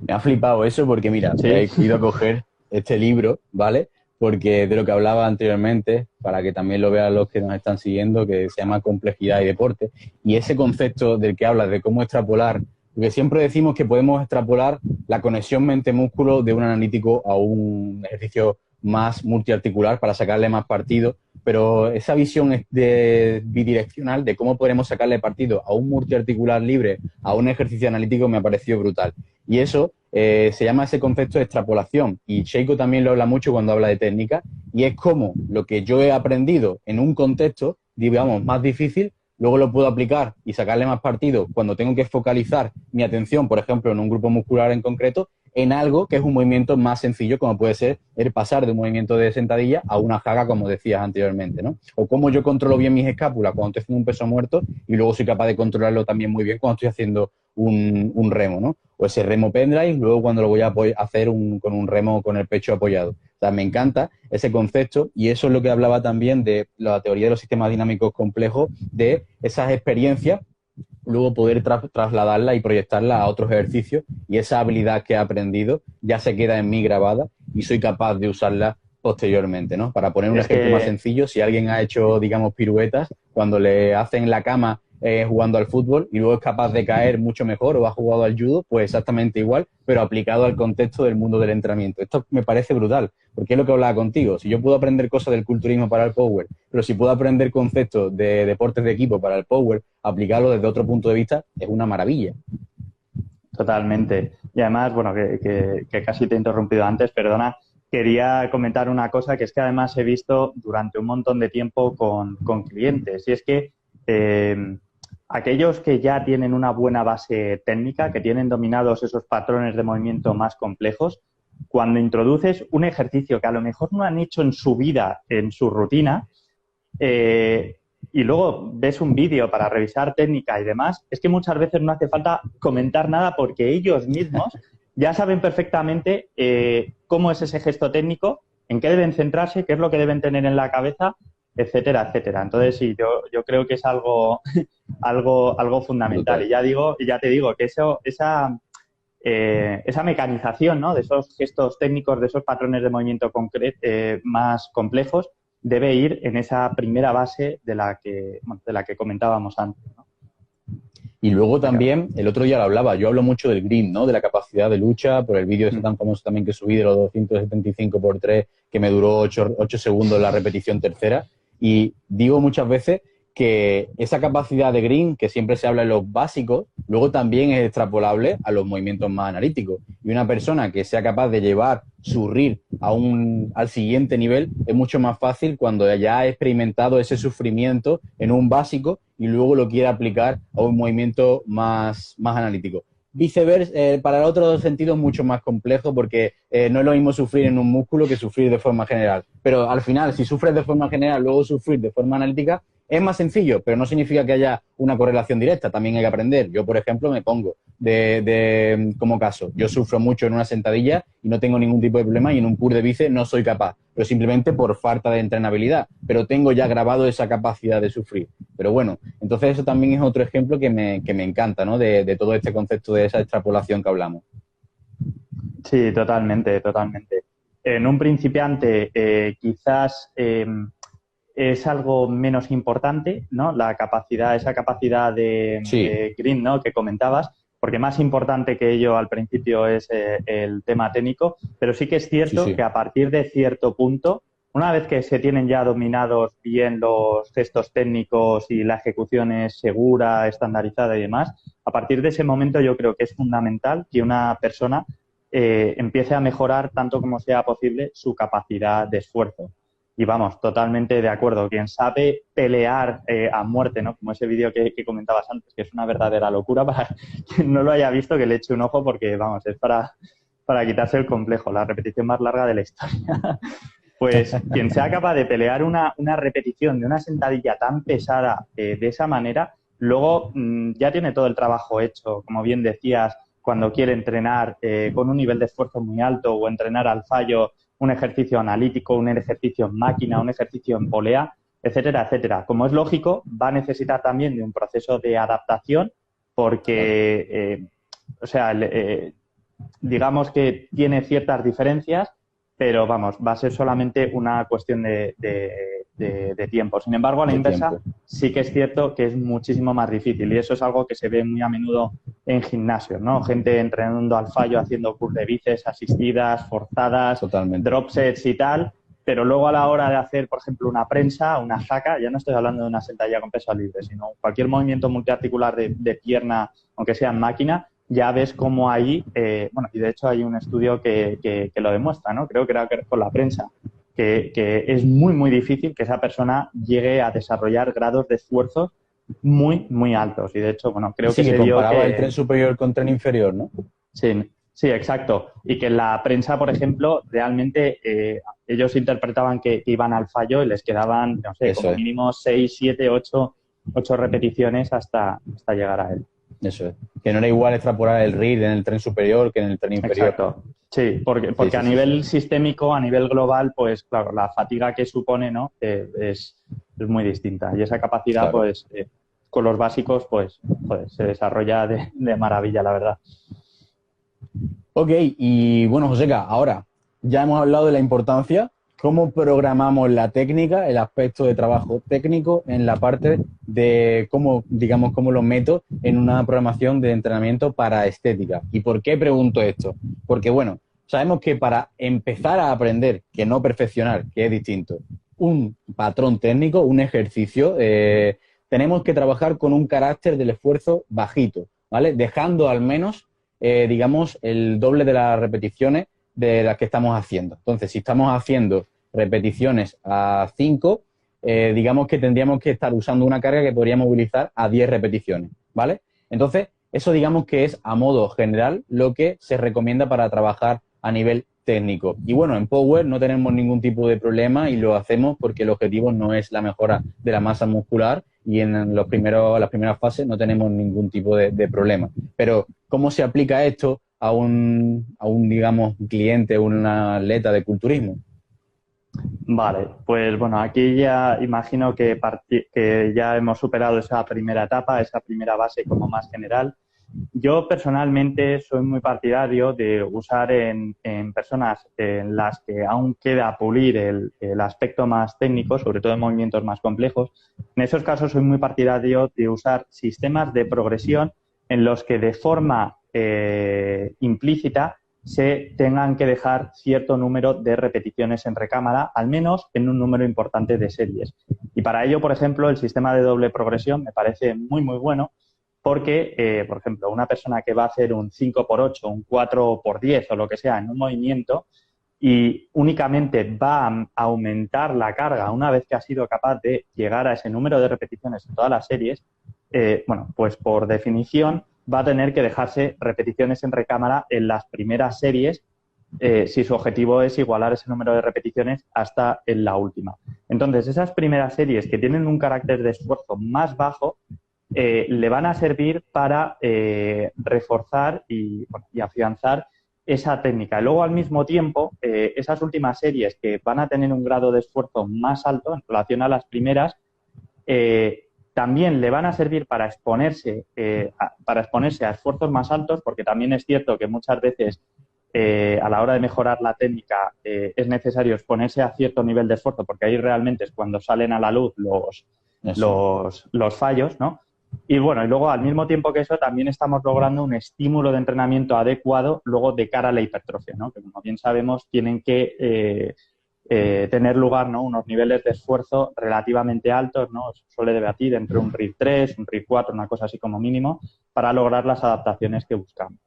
Me ha flipado eso porque, mira, ¿Sí? he ido a coger este libro, ¿vale? Porque de lo que hablaba anteriormente, para que también lo vean los que nos están siguiendo, que se llama Complejidad y Deporte, y ese concepto del que hablas, de cómo extrapolar, porque siempre decimos que podemos extrapolar la conexión mente-músculo de un analítico a un ejercicio más multiarticular para sacarle más partido, pero esa visión bidireccional de cómo podemos sacarle partido a un multiarticular libre, a un ejercicio analítico, me ha parecido brutal. Y eso se llama ese concepto de extrapolación, y Sheiko también lo habla mucho cuando habla de técnica, y es como lo que yo he aprendido en un contexto, digamos, más difícil, luego lo puedo aplicar y sacarle más partido cuando tengo que focalizar mi atención, por ejemplo, en un grupo muscular en concreto, en algo que es un movimiento más sencillo, como puede ser el pasar de un movimiento de sentadilla a una jaga, como decías anteriormente, ¿no? O cómo yo controlo bien mis escápulas cuando estoy haciendo un peso muerto y luego soy capaz de controlarlo también muy bien cuando estoy haciendo un remo, ¿no? O ese remo pendrive, luego cuando lo voy a hacer con un remo con el pecho apoyado. O sea, me encanta ese concepto, y eso es lo que hablaba también de la teoría de los sistemas dinámicos complejos, de esas experiencias, luego poder trasladarla y proyectarla a otros ejercicios, y esa habilidad que he aprendido ya se queda en mí grabada y soy capaz de usarla posteriormente, ¿no? Para poner un ejemplo más sencillo, si alguien ha hecho, digamos, piruetas, cuando le hacen la cama jugando al fútbol y luego es capaz de caer mucho mejor, o ha jugado al judo, pues exactamente igual, pero aplicado al contexto del mundo del entrenamiento. Esto me parece brutal, porque es lo que hablaba contigo. Si yo puedo aprender cosas del culturismo para el power, pero si puedo aprender conceptos de deportes de equipo para el power, aplicarlo desde otro punto de vista, es una maravilla. Totalmente. Y además, bueno, que casi te he interrumpido antes, perdona, quería comentar una cosa que es que además he visto durante un montón de tiempo con clientes, y es que aquellos que ya tienen una buena base técnica, que tienen dominados esos patrones de movimiento más complejos, cuando introduces un ejercicio que a lo mejor no han hecho en su vida, en su rutina, y luego ves un vídeo para revisar técnica y demás, es que muchas veces no hace falta comentar nada porque ellos mismos ya saben perfectamente cómo es ese gesto técnico, en qué deben centrarse, qué es lo que deben tener en la cabeza, etcétera, etcétera. Entonces, sí, yo creo que es algo, algo fundamental. Brutal. Y ya te digo que esa mecanización, ¿no?, de esos gestos técnicos, de esos patrones de movimiento más complejos, debe ir en esa primera base de la que comentábamos antes, ¿no? Y luego también, el otro día lo hablaba, yo hablo mucho del green, ¿no? De la capacidad de lucha, por el vídeo ese tan famoso también que subí de los 275 por 3, que me duró 8 segundos la repetición tercera. Y digo muchas veces que esa capacidad de green, que siempre se habla en los básicos, luego también es extrapolable a los movimientos más analíticos. Y una persona que sea capaz de llevar su RIR al siguiente nivel es mucho más fácil cuando ya ha experimentado ese sufrimiento en un básico y luego lo quiere aplicar a un movimiento más analítico. Viceversa, para el otro sentido es mucho más complejo porque no es lo mismo sufrir en un músculo que sufrir de forma general. Pero al final, si sufres de forma general, luego sufrir de forma analítica, es más sencillo, pero no significa que haya una correlación directa. También hay que aprender. Yo, por ejemplo, me pongo como caso. Yo sufro mucho en una sentadilla y no tengo ningún tipo de problema y en un curl de bíceps no soy capaz, pero simplemente por falta de entrenabilidad. Pero tengo ya grabado esa capacidad de sufrir. Pero bueno, entonces eso también es otro ejemplo que me encanta, ¿no? De todo este concepto de esa extrapolación que hablamos. Sí, totalmente, totalmente. En un principiante quizás es algo menos importante, ¿no? Esa capacidad de green, ¿no?, que comentabas, porque más importante que ello al principio es el tema técnico, pero sí que es cierto que a partir de cierto punto, una vez que se tienen ya dominados bien los gestos técnicos y la ejecución es segura, estandarizada y demás, a partir de ese momento yo creo que es fundamental que una persona empiece a mejorar tanto como sea posible su capacidad de esfuerzo. Y vamos, totalmente de acuerdo. Quien sabe pelear a muerte, ¿no?, como ese vídeo que comentabas antes, que es una verdadera locura, para quien no lo haya visto, que le eche un ojo porque, vamos, es para quitarse el complejo, la repetición más larga de la historia. Pues quien sea capaz de pelear una repetición de una sentadilla tan pesada de esa manera, luego ya tiene todo el trabajo hecho. Como bien decías, cuando quiere entrenar con un nivel de esfuerzo muy alto o entrenar al fallo un ejercicio analítico, un ejercicio en máquina, un ejercicio en polea, etcétera, etcétera. Como es lógico, va a necesitar también de un proceso de adaptación porque, digamos que tiene ciertas diferencias, pero vamos, va a ser solamente una cuestión de tiempo. Sin embargo, a la inversa, sí que es cierto que es muchísimo más difícil y eso es algo que se ve muy a menudo en gimnasios, ¿no? Gente entrenando al fallo, haciendo curls de bíceps asistidas, forzadas, drop sets y tal, pero luego a la hora de hacer, por ejemplo, una prensa, una jaca, ya no estoy hablando de una sentadilla con peso libre, sino cualquier movimiento multiarticular de pierna, aunque sea en máquina, ya ves cómo ahí, y de hecho hay un estudio que lo demuestra, ¿no? Creo que era con la prensa, que es muy, muy difícil que esa persona llegue a desarrollar grados de esfuerzo muy, muy altos. Y de hecho, bueno, creo que se vio comparaba el tren superior con tren inferior, ¿no? Sí, sí, exacto. Y que en la prensa, por ejemplo, realmente ellos interpretaban que iban al fallo y les quedaban, no sé, como mínimo 6, 7, 8 repeticiones hasta llegar a él. Eso es. Que no era igual extrapolar el RIR en el tren superior que en el tren inferior. Exacto. Sí, porque a nivel sistémico, a nivel global, pues claro, la fatiga que supone, ¿no?, es muy distinta. Y esa capacidad, pues, con los básicos, pues, joder, se desarrolla de maravilla, la verdad. Ok, y bueno, Joseca, ahora ya hemos hablado de la importancia. ¿Cómo programamos la técnica, el aspecto de trabajo técnico en la parte de cómo lo meto en una programación de entrenamiento para estética? ¿Y por qué pregunto esto? Porque, bueno, sabemos que para empezar a aprender, que no perfeccionar, que es distinto, un patrón técnico, un ejercicio, tenemos que trabajar con un carácter del esfuerzo bajito, ¿vale? Dejando al menos, el doble de las repeticiones de las que estamos haciendo. Entonces, si estamos haciendo repeticiones a 5, digamos que tendríamos que estar usando una carga que podría movilizar a 10 repeticiones, ¿vale? Entonces, eso digamos que es a modo general lo que se recomienda para trabajar a nivel técnico. Y bueno, en Power no tenemos ningún tipo de problema y lo hacemos porque el objetivo no es la mejora de la masa muscular y en las primeras fases no tenemos ningún tipo de problema. Pero, ¿cómo se aplica esto a un digamos, cliente, un atleta de culturismo? Vale, pues bueno, aquí ya imagino que ya hemos superado esa primera etapa, esa primera base como más general. Yo personalmente soy muy partidario de usar en personas en las que aún queda pulir el aspecto más técnico, sobre todo en movimientos más complejos. En esos casos soy muy partidario de usar sistemas de progresión en los que de forma implícita se tengan que dejar cierto número de repeticiones en recámara, al menos en un número importante de series. Y para ello, por ejemplo, el sistema de doble progresión me parece muy, muy bueno porque, por ejemplo, una persona que va a hacer un 5x8, un 4x10 o lo que sea en un movimiento y únicamente va a aumentar la carga una vez que ha sido capaz de llegar a ese número de repeticiones en todas las series, bueno, pues por definición va a tener que dejarse repeticiones en recámara en las primeras series si su objetivo es igualar ese número de repeticiones hasta en la última. Entonces, esas primeras series que tienen un carácter de esfuerzo más bajo le van a servir para reforzar y afianzar esa técnica. Y luego, al mismo tiempo, esas últimas series que van a tener un grado de esfuerzo más alto en relación a las primeras, también le van a servir para exponerse a esfuerzos más altos, porque también es cierto que muchas veces a la hora de mejorar la técnica es necesario exponerse a cierto nivel de esfuerzo, porque ahí realmente es cuando salen a la luz los fallos, ¿no? Y bueno, y luego al mismo tiempo que eso también estamos logrando un estímulo de entrenamiento adecuado luego de cara a la hipertrofia, ¿no? Que como bien sabemos tienen que tener lugar, ¿no?, unos niveles de esfuerzo relativamente altos, ¿no? Se suele debatir entre un RIR 3, un RIR 4, una cosa así como mínimo, para lograr las adaptaciones que buscamos.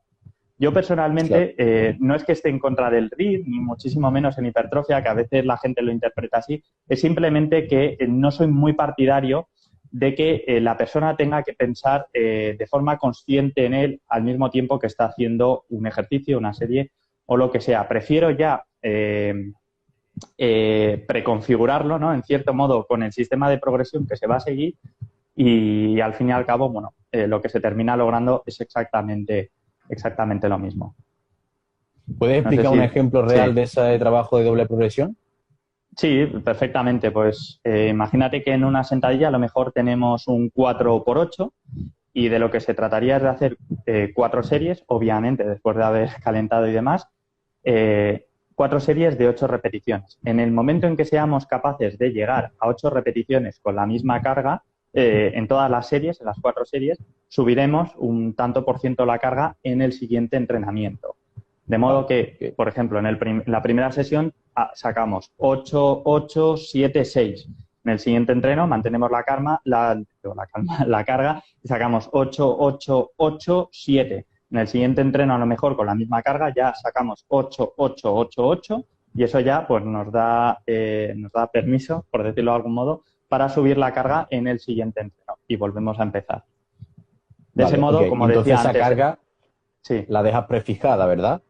Yo personalmente no es que esté en contra del RIR, ni muchísimo menos en hipertrofia, que a veces la gente lo interpreta así, es simplemente que no soy muy partidario de que la persona tenga que pensar de forma consciente en él al mismo tiempo que está haciendo un ejercicio, una serie o lo que sea. Prefiero ya preconfigurarlo, ¿no?, en cierto modo con el sistema de progresión que se va a seguir y al fin y al cabo, bueno, lo que se termina logrando es exactamente lo mismo. ¿Puedes explicar un ejemplo real de ese trabajo de doble progresión? Sí, perfectamente. Pues imagínate que en una sentadilla a lo mejor tenemos un 4x8 y de lo que se trataría es de hacer 4 series, obviamente después de haber calentado y demás, 4 series de 8 repeticiones. En el momento en que seamos capaces de llegar a 8 repeticiones con la misma carga, en todas las series, en las 4 series, subiremos un tanto por ciento la carga en el siguiente entrenamiento. De modo que, por ejemplo, en la primera sesión sacamos 8, 8, 7, 6. En el siguiente entreno mantenemos la carga y sacamos 8, 8, 8, 7. En el siguiente entreno, a lo mejor con la misma carga, ya sacamos 8, 8, 8, 8 y eso ya pues nos da permiso, por decirlo de algún modo, para subir la carga en el siguiente entreno y volvemos a empezar. De ese modo, como decía antes... Entonces esa carga la dejas prefijada, ¿verdad?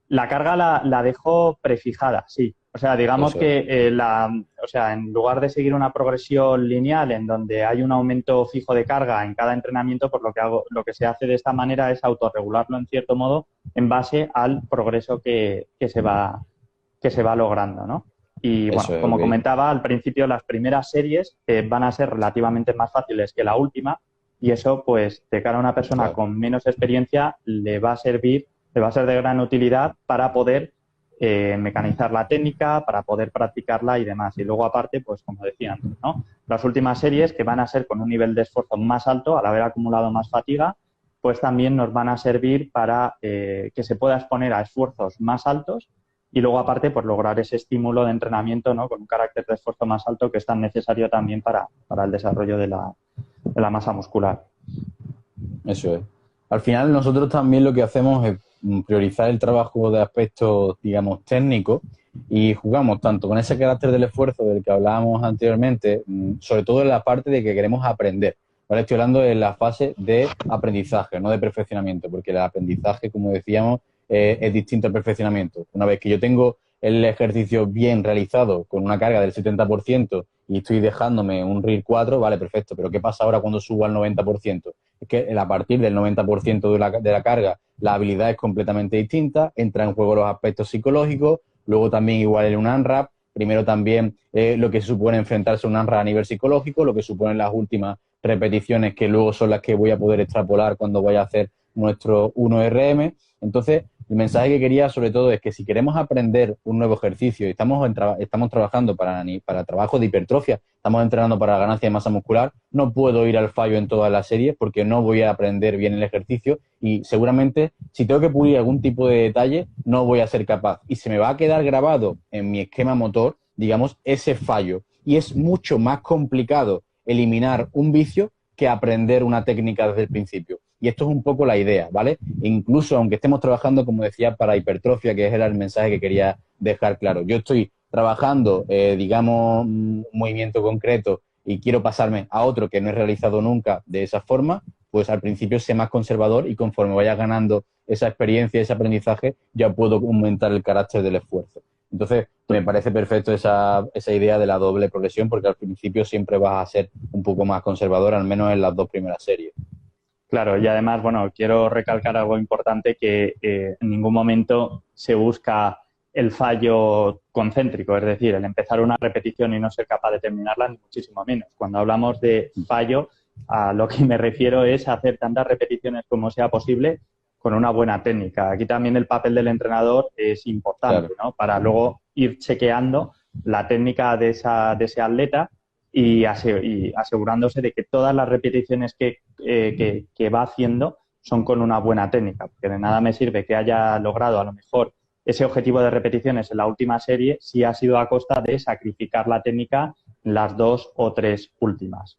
La carga la dejo prefijada, sí. O sea, digamos que en lugar de seguir una progresión lineal en donde hay un aumento fijo de carga en cada entrenamiento, pues lo que se hace de esta manera es autorregularlo en cierto modo en base al progreso que se va logrando, ¿no? Y bueno, como comentaba al principio, las primeras series van a ser relativamente más fáciles que la última y eso, pues, de cara a una persona con menos experiencia, le va a ser de gran utilidad para poder mecanizar la técnica, para poder practicarla y demás. Y luego, aparte, pues, como decía antes, ¿no?, las últimas series que van a ser con un nivel de esfuerzo más alto, al haber acumulado más fatiga, pues también nos van a servir para que se pueda exponer a esfuerzos más altos y luego, aparte, pues lograr ese estímulo de entrenamiento, ¿no?, con un carácter de esfuerzo más alto que es tan necesario también para el desarrollo de la masa muscular. Eso es. Al final, nosotros también lo que hacemos es priorizar el trabajo de aspectos, digamos, técnicos y jugamos tanto con ese carácter del esfuerzo del que hablábamos anteriormente, sobre todo en la parte de que queremos aprender. Ahora estoy hablando de la fase de aprendizaje, no de perfeccionamiento, porque el aprendizaje, como decíamos, es distinto el perfeccionamiento. Una vez que yo tengo el ejercicio bien realizado con una carga del 70% y estoy dejándome un RIR 4, vale, perfecto, pero ¿qué pasa ahora cuando subo al 90%? Es que a partir del 90% de la carga la habilidad es completamente distinta, entra en juego los aspectos psicológicos, luego también igual en un UNRAP, primero también lo que supone enfrentarse a un UNRAP a nivel psicológico, lo que suponen las últimas repeticiones que luego son las que voy a poder extrapolar cuando vaya a hacer nuestro 1RM. Entonces, el mensaje que quería sobre todo es que si queremos aprender un nuevo ejercicio y estamos trabajando para trabajo de hipertrofia, estamos entrenando para la ganancia de masa muscular, no puedo ir al fallo en todas las series porque no voy a aprender bien el ejercicio y seguramente si tengo que pulir algún tipo de detalle no voy a ser capaz y se me va a quedar grabado en mi esquema motor, digamos, ese fallo. Y es mucho más complicado eliminar un vicio que aprender una técnica desde el principio. Y esto es un poco la idea, ¿vale? E incluso aunque estemos trabajando, como decía, para hipertrofia, que era el mensaje que quería dejar claro. Yo estoy trabajando, digamos, un movimiento concreto y quiero pasarme a otro que no he realizado nunca de esa forma, pues al principio sé más conservador y conforme vaya ganando esa experiencia, ese aprendizaje, ya puedo aumentar el carácter del esfuerzo. Entonces, me parece perfecto esa idea de la doble progresión porque al principio siempre vas a ser un poco más conservador, al menos en las dos primeras series. Claro, y además, bueno, quiero recalcar algo importante que en ningún momento se busca el fallo concéntrico, es decir, el empezar una repetición y no ser capaz de terminarla, ni muchísimo menos. Cuando hablamos de fallo, a lo que me refiero es hacer tantas repeticiones como sea posible con una buena técnica. Aquí también el papel del entrenador es importante, Claro. ¿no? Para luego ir chequeando la técnica de ese atleta y asegurándose de que todas las repeticiones que va haciendo son con una buena técnica, porque de nada me sirve que haya logrado a lo mejor ese objetivo de repeticiones en la última serie si ha sido a costa de sacrificar la técnica en las 2 o 3 últimas,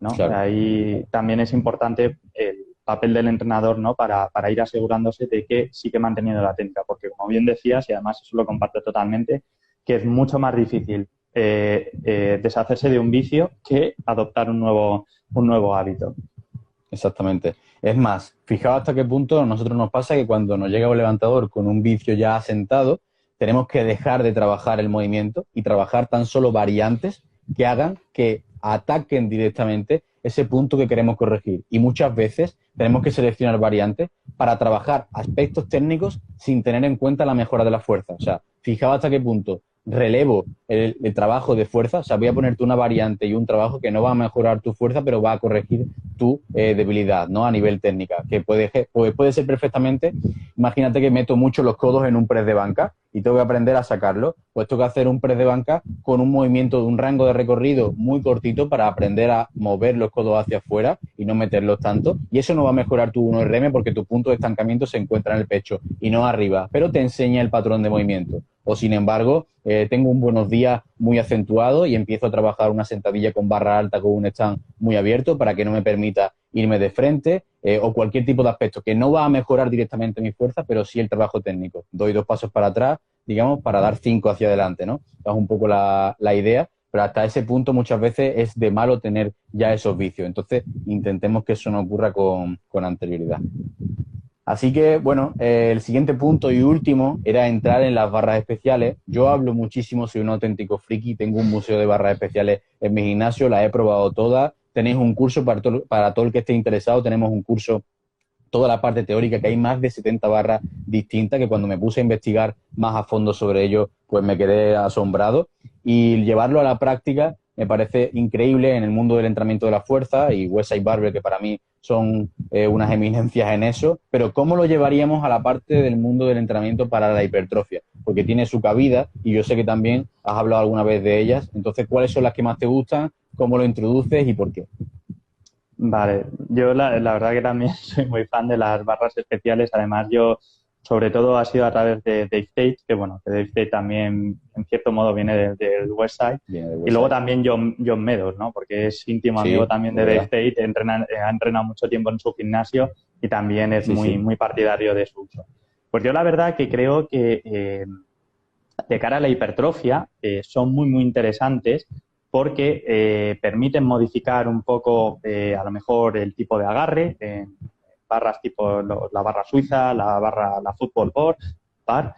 ¿no? Claro. Ahí también es importante el papel del entrenador, ¿no? Para ir asegurándose de que sigue manteniendo la técnica, porque como bien decías, y además eso lo comparto totalmente, que es mucho más difícil deshacerse de un vicio que adoptar un nuevo hábito. Exactamente. Es más, fijaos hasta qué punto a nosotros nos pasa que cuando nos llega un levantador con un vicio ya asentado, tenemos que dejar de trabajar el movimiento y trabajar tan solo variantes que hagan que ataquen directamente ese punto que queremos corregir. Y muchas veces tenemos que seleccionar variantes para trabajar aspectos técnicos sin tener en cuenta la mejora de la fuerza. O sea, fijaos hasta qué punto relevo el trabajo de fuerza, o sea, voy a ponerte una variante y un trabajo que no va a mejorar tu fuerza, pero va a corregir tu debilidad, ¿no? A nivel técnica, que puede ser perfectamente, imagínate que meto mucho los codos en un press de banca y tengo que aprender a sacarlo, pues tengo que hacer un press de banca con un movimiento de un rango de recorrido muy cortito para aprender a mover los codos hacia afuera y no meterlos tanto, y eso no va a mejorar tu 1RM porque tu punto de estancamiento se encuentra en el pecho y no arriba, pero te enseña el patrón de movimiento. O sin embargo, tengo un buenos días muy acentuado y empiezo a trabajar una sentadilla con barra alta con un stand muy abierto para que no me permita irme de frente o cualquier tipo de aspecto que no va a mejorar directamente mi fuerza, pero sí el trabajo técnico. Doy 2 pasos para atrás, digamos, para dar 5 hacia adelante, ¿no? Es un poco la idea, pero hasta ese punto muchas veces es de malo tener ya esos vicios. Entonces, intentemos que eso no ocurra con anterioridad. Así que, bueno, el siguiente punto y último era entrar en las barras especiales. Yo hablo muchísimo, soy un auténtico friki, tengo un museo de barras especiales en mi gimnasio, las he probado todas. Tenéis un curso para todo el que esté interesado, tenemos un curso, toda la parte teórica, que hay más de 70 barras distintas, que cuando me puse a investigar más a fondo sobre ello, pues me quedé asombrado. Y llevarlo a la práctica me parece increíble en el mundo del entrenamiento de la fuerza y Westside Barbell, que para mí son unas eminencias en eso, pero ¿cómo lo llevaríamos a la parte del mundo del entrenamiento para la hipertrofia? Porque tiene su cabida y yo sé que también has hablado alguna vez de ellas. Entonces, ¿cuáles son las que más te gustan? ¿Cómo lo introduces y por qué? Vale, yo la verdad que también soy muy fan de las barras especiales. Además, yo sobre todo ha sido a través de Dave Tate, que bueno, que Dave Tate también en cierto modo viene del Westside. Y luego también John Meadows, ¿no? Porque es íntimo amigo también de Dave Tate, ha entrenado mucho tiempo en su gimnasio y también es muy partidario de su uso. Pues yo la verdad que creo que de cara a la hipertrofia son muy interesantes porque permiten modificar un poco a lo mejor el tipo de agarre barras tipo la barra suiza, la football bar.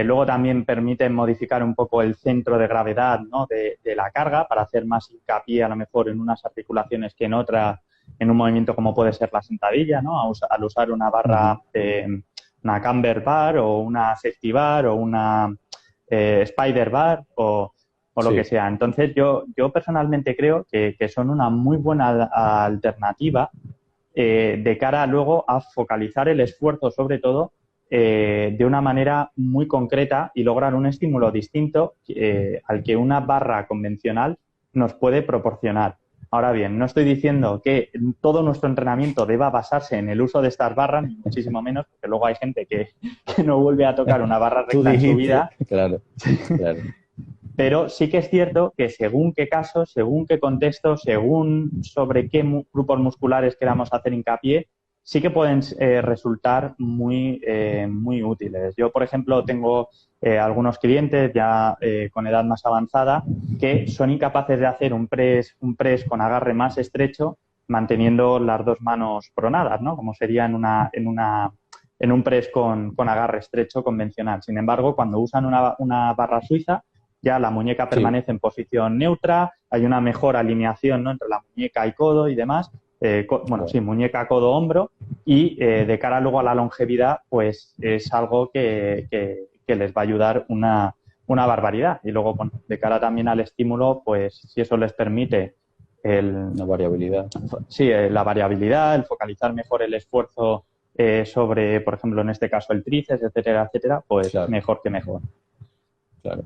Luego también permiten modificar un poco el centro de gravedad, ¿no? de la carga para hacer más hincapié a lo mejor en unas articulaciones que en otra, en un movimiento como puede ser la sentadilla, ¿no? Al usar una barra, una camber bar o una safety bar o una spider bar o lo que sea. Entonces, yo personalmente creo que son una muy buena alternativa de cara luego a focalizar el esfuerzo, sobre todo, de una manera muy concreta y lograr un estímulo distinto al que una barra convencional nos puede proporcionar. Ahora bien, no estoy diciendo que todo nuestro entrenamiento deba basarse en el uso de estas barras, ni muchísimo menos, porque luego hay gente que no vuelve a tocar una barra recta en su vida. Claro, claro. Pero sí que es cierto que según qué casos, según qué contexto, según sobre qué grupos musculares queramos hacer hincapié, sí que pueden resultar muy útiles. Yo, por ejemplo, tengo algunos clientes ya con edad más avanzada que son incapaces de hacer un press con agarre más estrecho manteniendo las dos manos pronadas, ¿no? Como sería en un press con agarre estrecho convencional. Sin embargo, cuando usan una barra suiza, ya la muñeca permanece en posición neutra, hay una mejor alineación, ¿no? Entre la muñeca y codo y demás. Muñeca, codo, hombro, y de cara luego a la longevidad, pues es algo que les va a ayudar una barbaridad. Y luego, bueno, de cara también al estímulo, pues si eso les permite la variabilidad. Sí, la variabilidad, el focalizar mejor el esfuerzo sobre, por ejemplo, en este caso el tríceps, etcétera, pues mejor que mejor. Claro.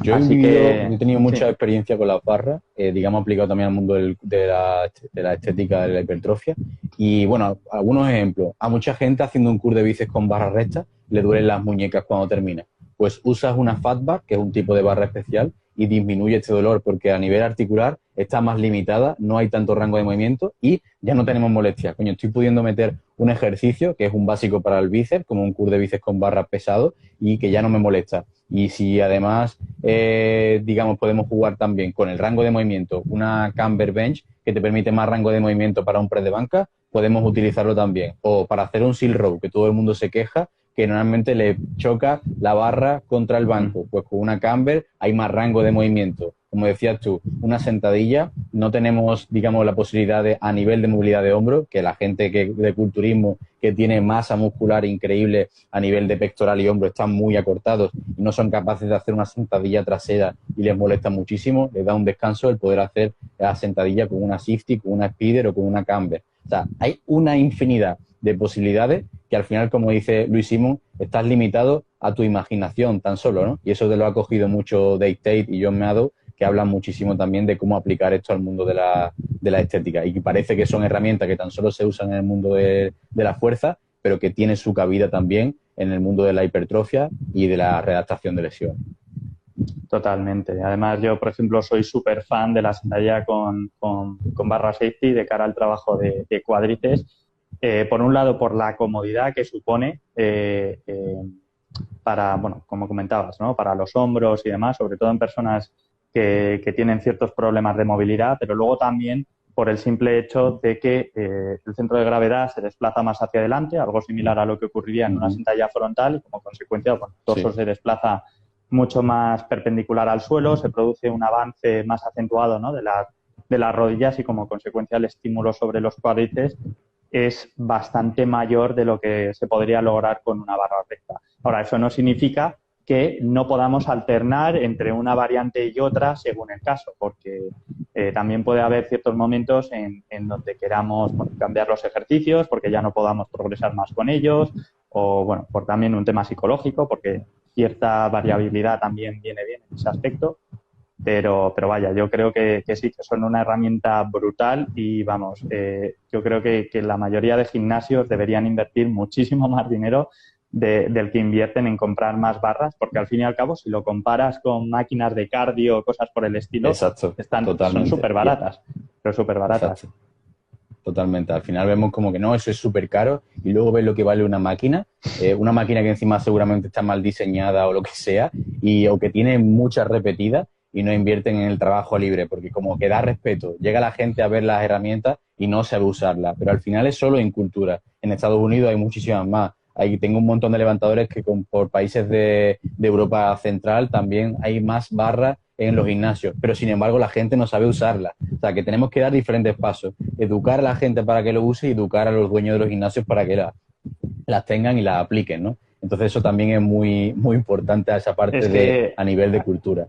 Yo he tenido mucha experiencia con las barras, digamos, aplicado también al mundo de la estética de la hipertrofia. Y, bueno, algunos ejemplos. A mucha gente haciendo un curl de bíceps con barras rectas le duelen las muñecas cuando termina. Pues usas una fat bar, que es un tipo de barra especial, y disminuye este dolor porque a nivel articular está más limitada, no hay tanto rango de movimiento y ya no tenemos molestias. Coño, estoy pudiendo meter un ejercicio que es un básico para el bíceps, como un curl de bíceps con barras pesado y que ya no me molesta. Y si además, digamos, podemos jugar también con el rango de movimiento, una camber bench que te permite más rango de movimiento para un press de banca, podemos utilizarlo también. O para hacer un seal row, que todo el mundo se queja, que normalmente le choca la barra contra el banco. Pues con una camber hay más rango de movimiento. Como decías tú, una sentadilla, no tenemos, digamos, la posibilidad de, a nivel de movilidad de hombro, que la gente de culturismo que tiene masa muscular increíble a nivel de pectoral y hombro están muy acortados y no son capaces de hacer una sentadilla trasera y les molesta muchísimo, les da un descanso el poder hacer la sentadilla con una shifty, con una spider o con una camber. O sea, hay una infinidad de posibilidades que al final, como dice Luis Simón, estás limitado a tu imaginación tan solo, ¿no? Y eso te lo ha cogido mucho Dave Tate y John Meadows, que hablan muchísimo también de cómo aplicar esto al mundo de la estética. Y que parece que son herramientas que tan solo se usan en el mundo de la fuerza, pero que tienen su cabida también en el mundo de la hipertrofia y de la readaptación de lesiones. Totalmente. Además, yo, por ejemplo, soy súper fan de la sentadilla con barra safety de cara al trabajo de cuádriceps. Por un lado, por la comodidad que supone para, bueno, como comentabas, ¿no? Para los hombros y demás, sobre todo en personas que tienen ciertos problemas de movilidad, pero luego también por el simple hecho de que el centro de gravedad se desplaza más hacia adelante, algo similar a lo que ocurriría en una sentadilla frontal, y como consecuencia, bueno, el torso se desplaza mucho más perpendicular al suelo, se produce un avance más acentuado, ¿no? de las rodillas y como consecuencia el estímulo sobre los cuádriceps es bastante mayor de lo que se podría lograr con una barra recta. Ahora, eso no significa que no podamos alternar entre una variante y otra según el caso, porque también puede haber ciertos momentos en donde queramos cambiar los ejercicios porque ya no podamos progresar más con ellos, o bueno, por también un tema psicológico, porque cierta variabilidad también viene bien en ese aspecto. Pero vaya, yo creo que sí, que son una herramienta brutal y vamos, yo creo que la mayoría de gimnasios deberían invertir muchísimo más dinero del que invierten en comprar más barras, porque al fin y al cabo, si lo comparas con máquinas de cardio o cosas por el estilo, Exacto, son súper baratas, pero súper baratas. Exacto. Totalmente. Al final vemos como que no, eso es súper caro y luego ves lo que vale una máquina que encima seguramente está mal diseñada o lo que sea, o que tiene muchas repetidas y no invierten en el trabajo libre, porque como que da respeto, llega la gente a ver las herramientas y no sabe usarla. Pero al final es solo en cultura. En Estados Unidos hay muchísimas más. Ahí tengo un montón de levantadores que por países de Europa Central también hay más barras en los gimnasios, pero sin embargo la gente no sabe usarla. O sea, que tenemos que dar diferentes pasos. Educar a la gente para que lo use y educar a los dueños de los gimnasios para que las tengan y las apliquen, ¿no? Entonces eso también es muy, muy importante a esa parte a nivel de cultura.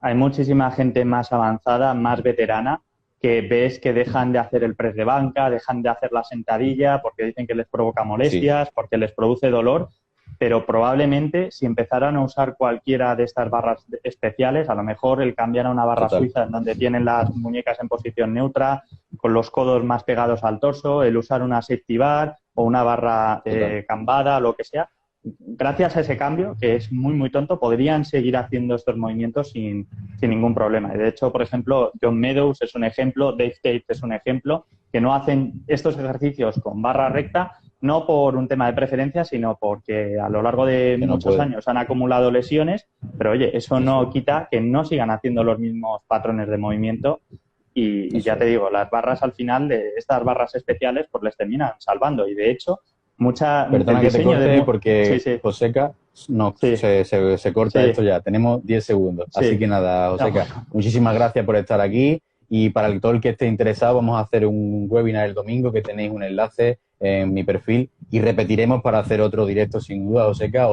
Hay muchísima gente más avanzada, más veterana, que ves que dejan de hacer el press de banca, dejan de hacer la sentadilla porque dicen que les provoca molestias, sí, porque les produce dolor, pero probablemente si empezaran a usar cualquiera de estas barras especiales, a lo mejor el cambiar a una barra suiza en donde tienen las muñecas en posición neutra, con los codos más pegados al torso, el usar una safety bar o una barra cambada, lo que sea, gracias a ese cambio, que es muy, muy tonto, podrían seguir haciendo estos movimientos sin ningún problema. Y de hecho, por ejemplo, John Meadows es un ejemplo, Dave Tate es un ejemplo, que no hacen estos ejercicios con barra recta, no por un tema de preferencia, sino porque a lo largo de muchos años han acumulado lesiones, pero oye, eso no quita que no sigan haciendo los mismos patrones de movimiento. Y ya te digo, las barras al final de estas barras especiales pues les terminan salvando. Y de hecho, Perdona que te corte porque Joseca se corta esto ya. Tenemos 10 segundos. Así que nada, Joseca, muchísimas gracias por estar aquí. Y para todo el que esté interesado, vamos a hacer un webinar el domingo, que tenéis un enlace en mi perfil, y repetiremos para hacer otro directo sin duda, Joseca.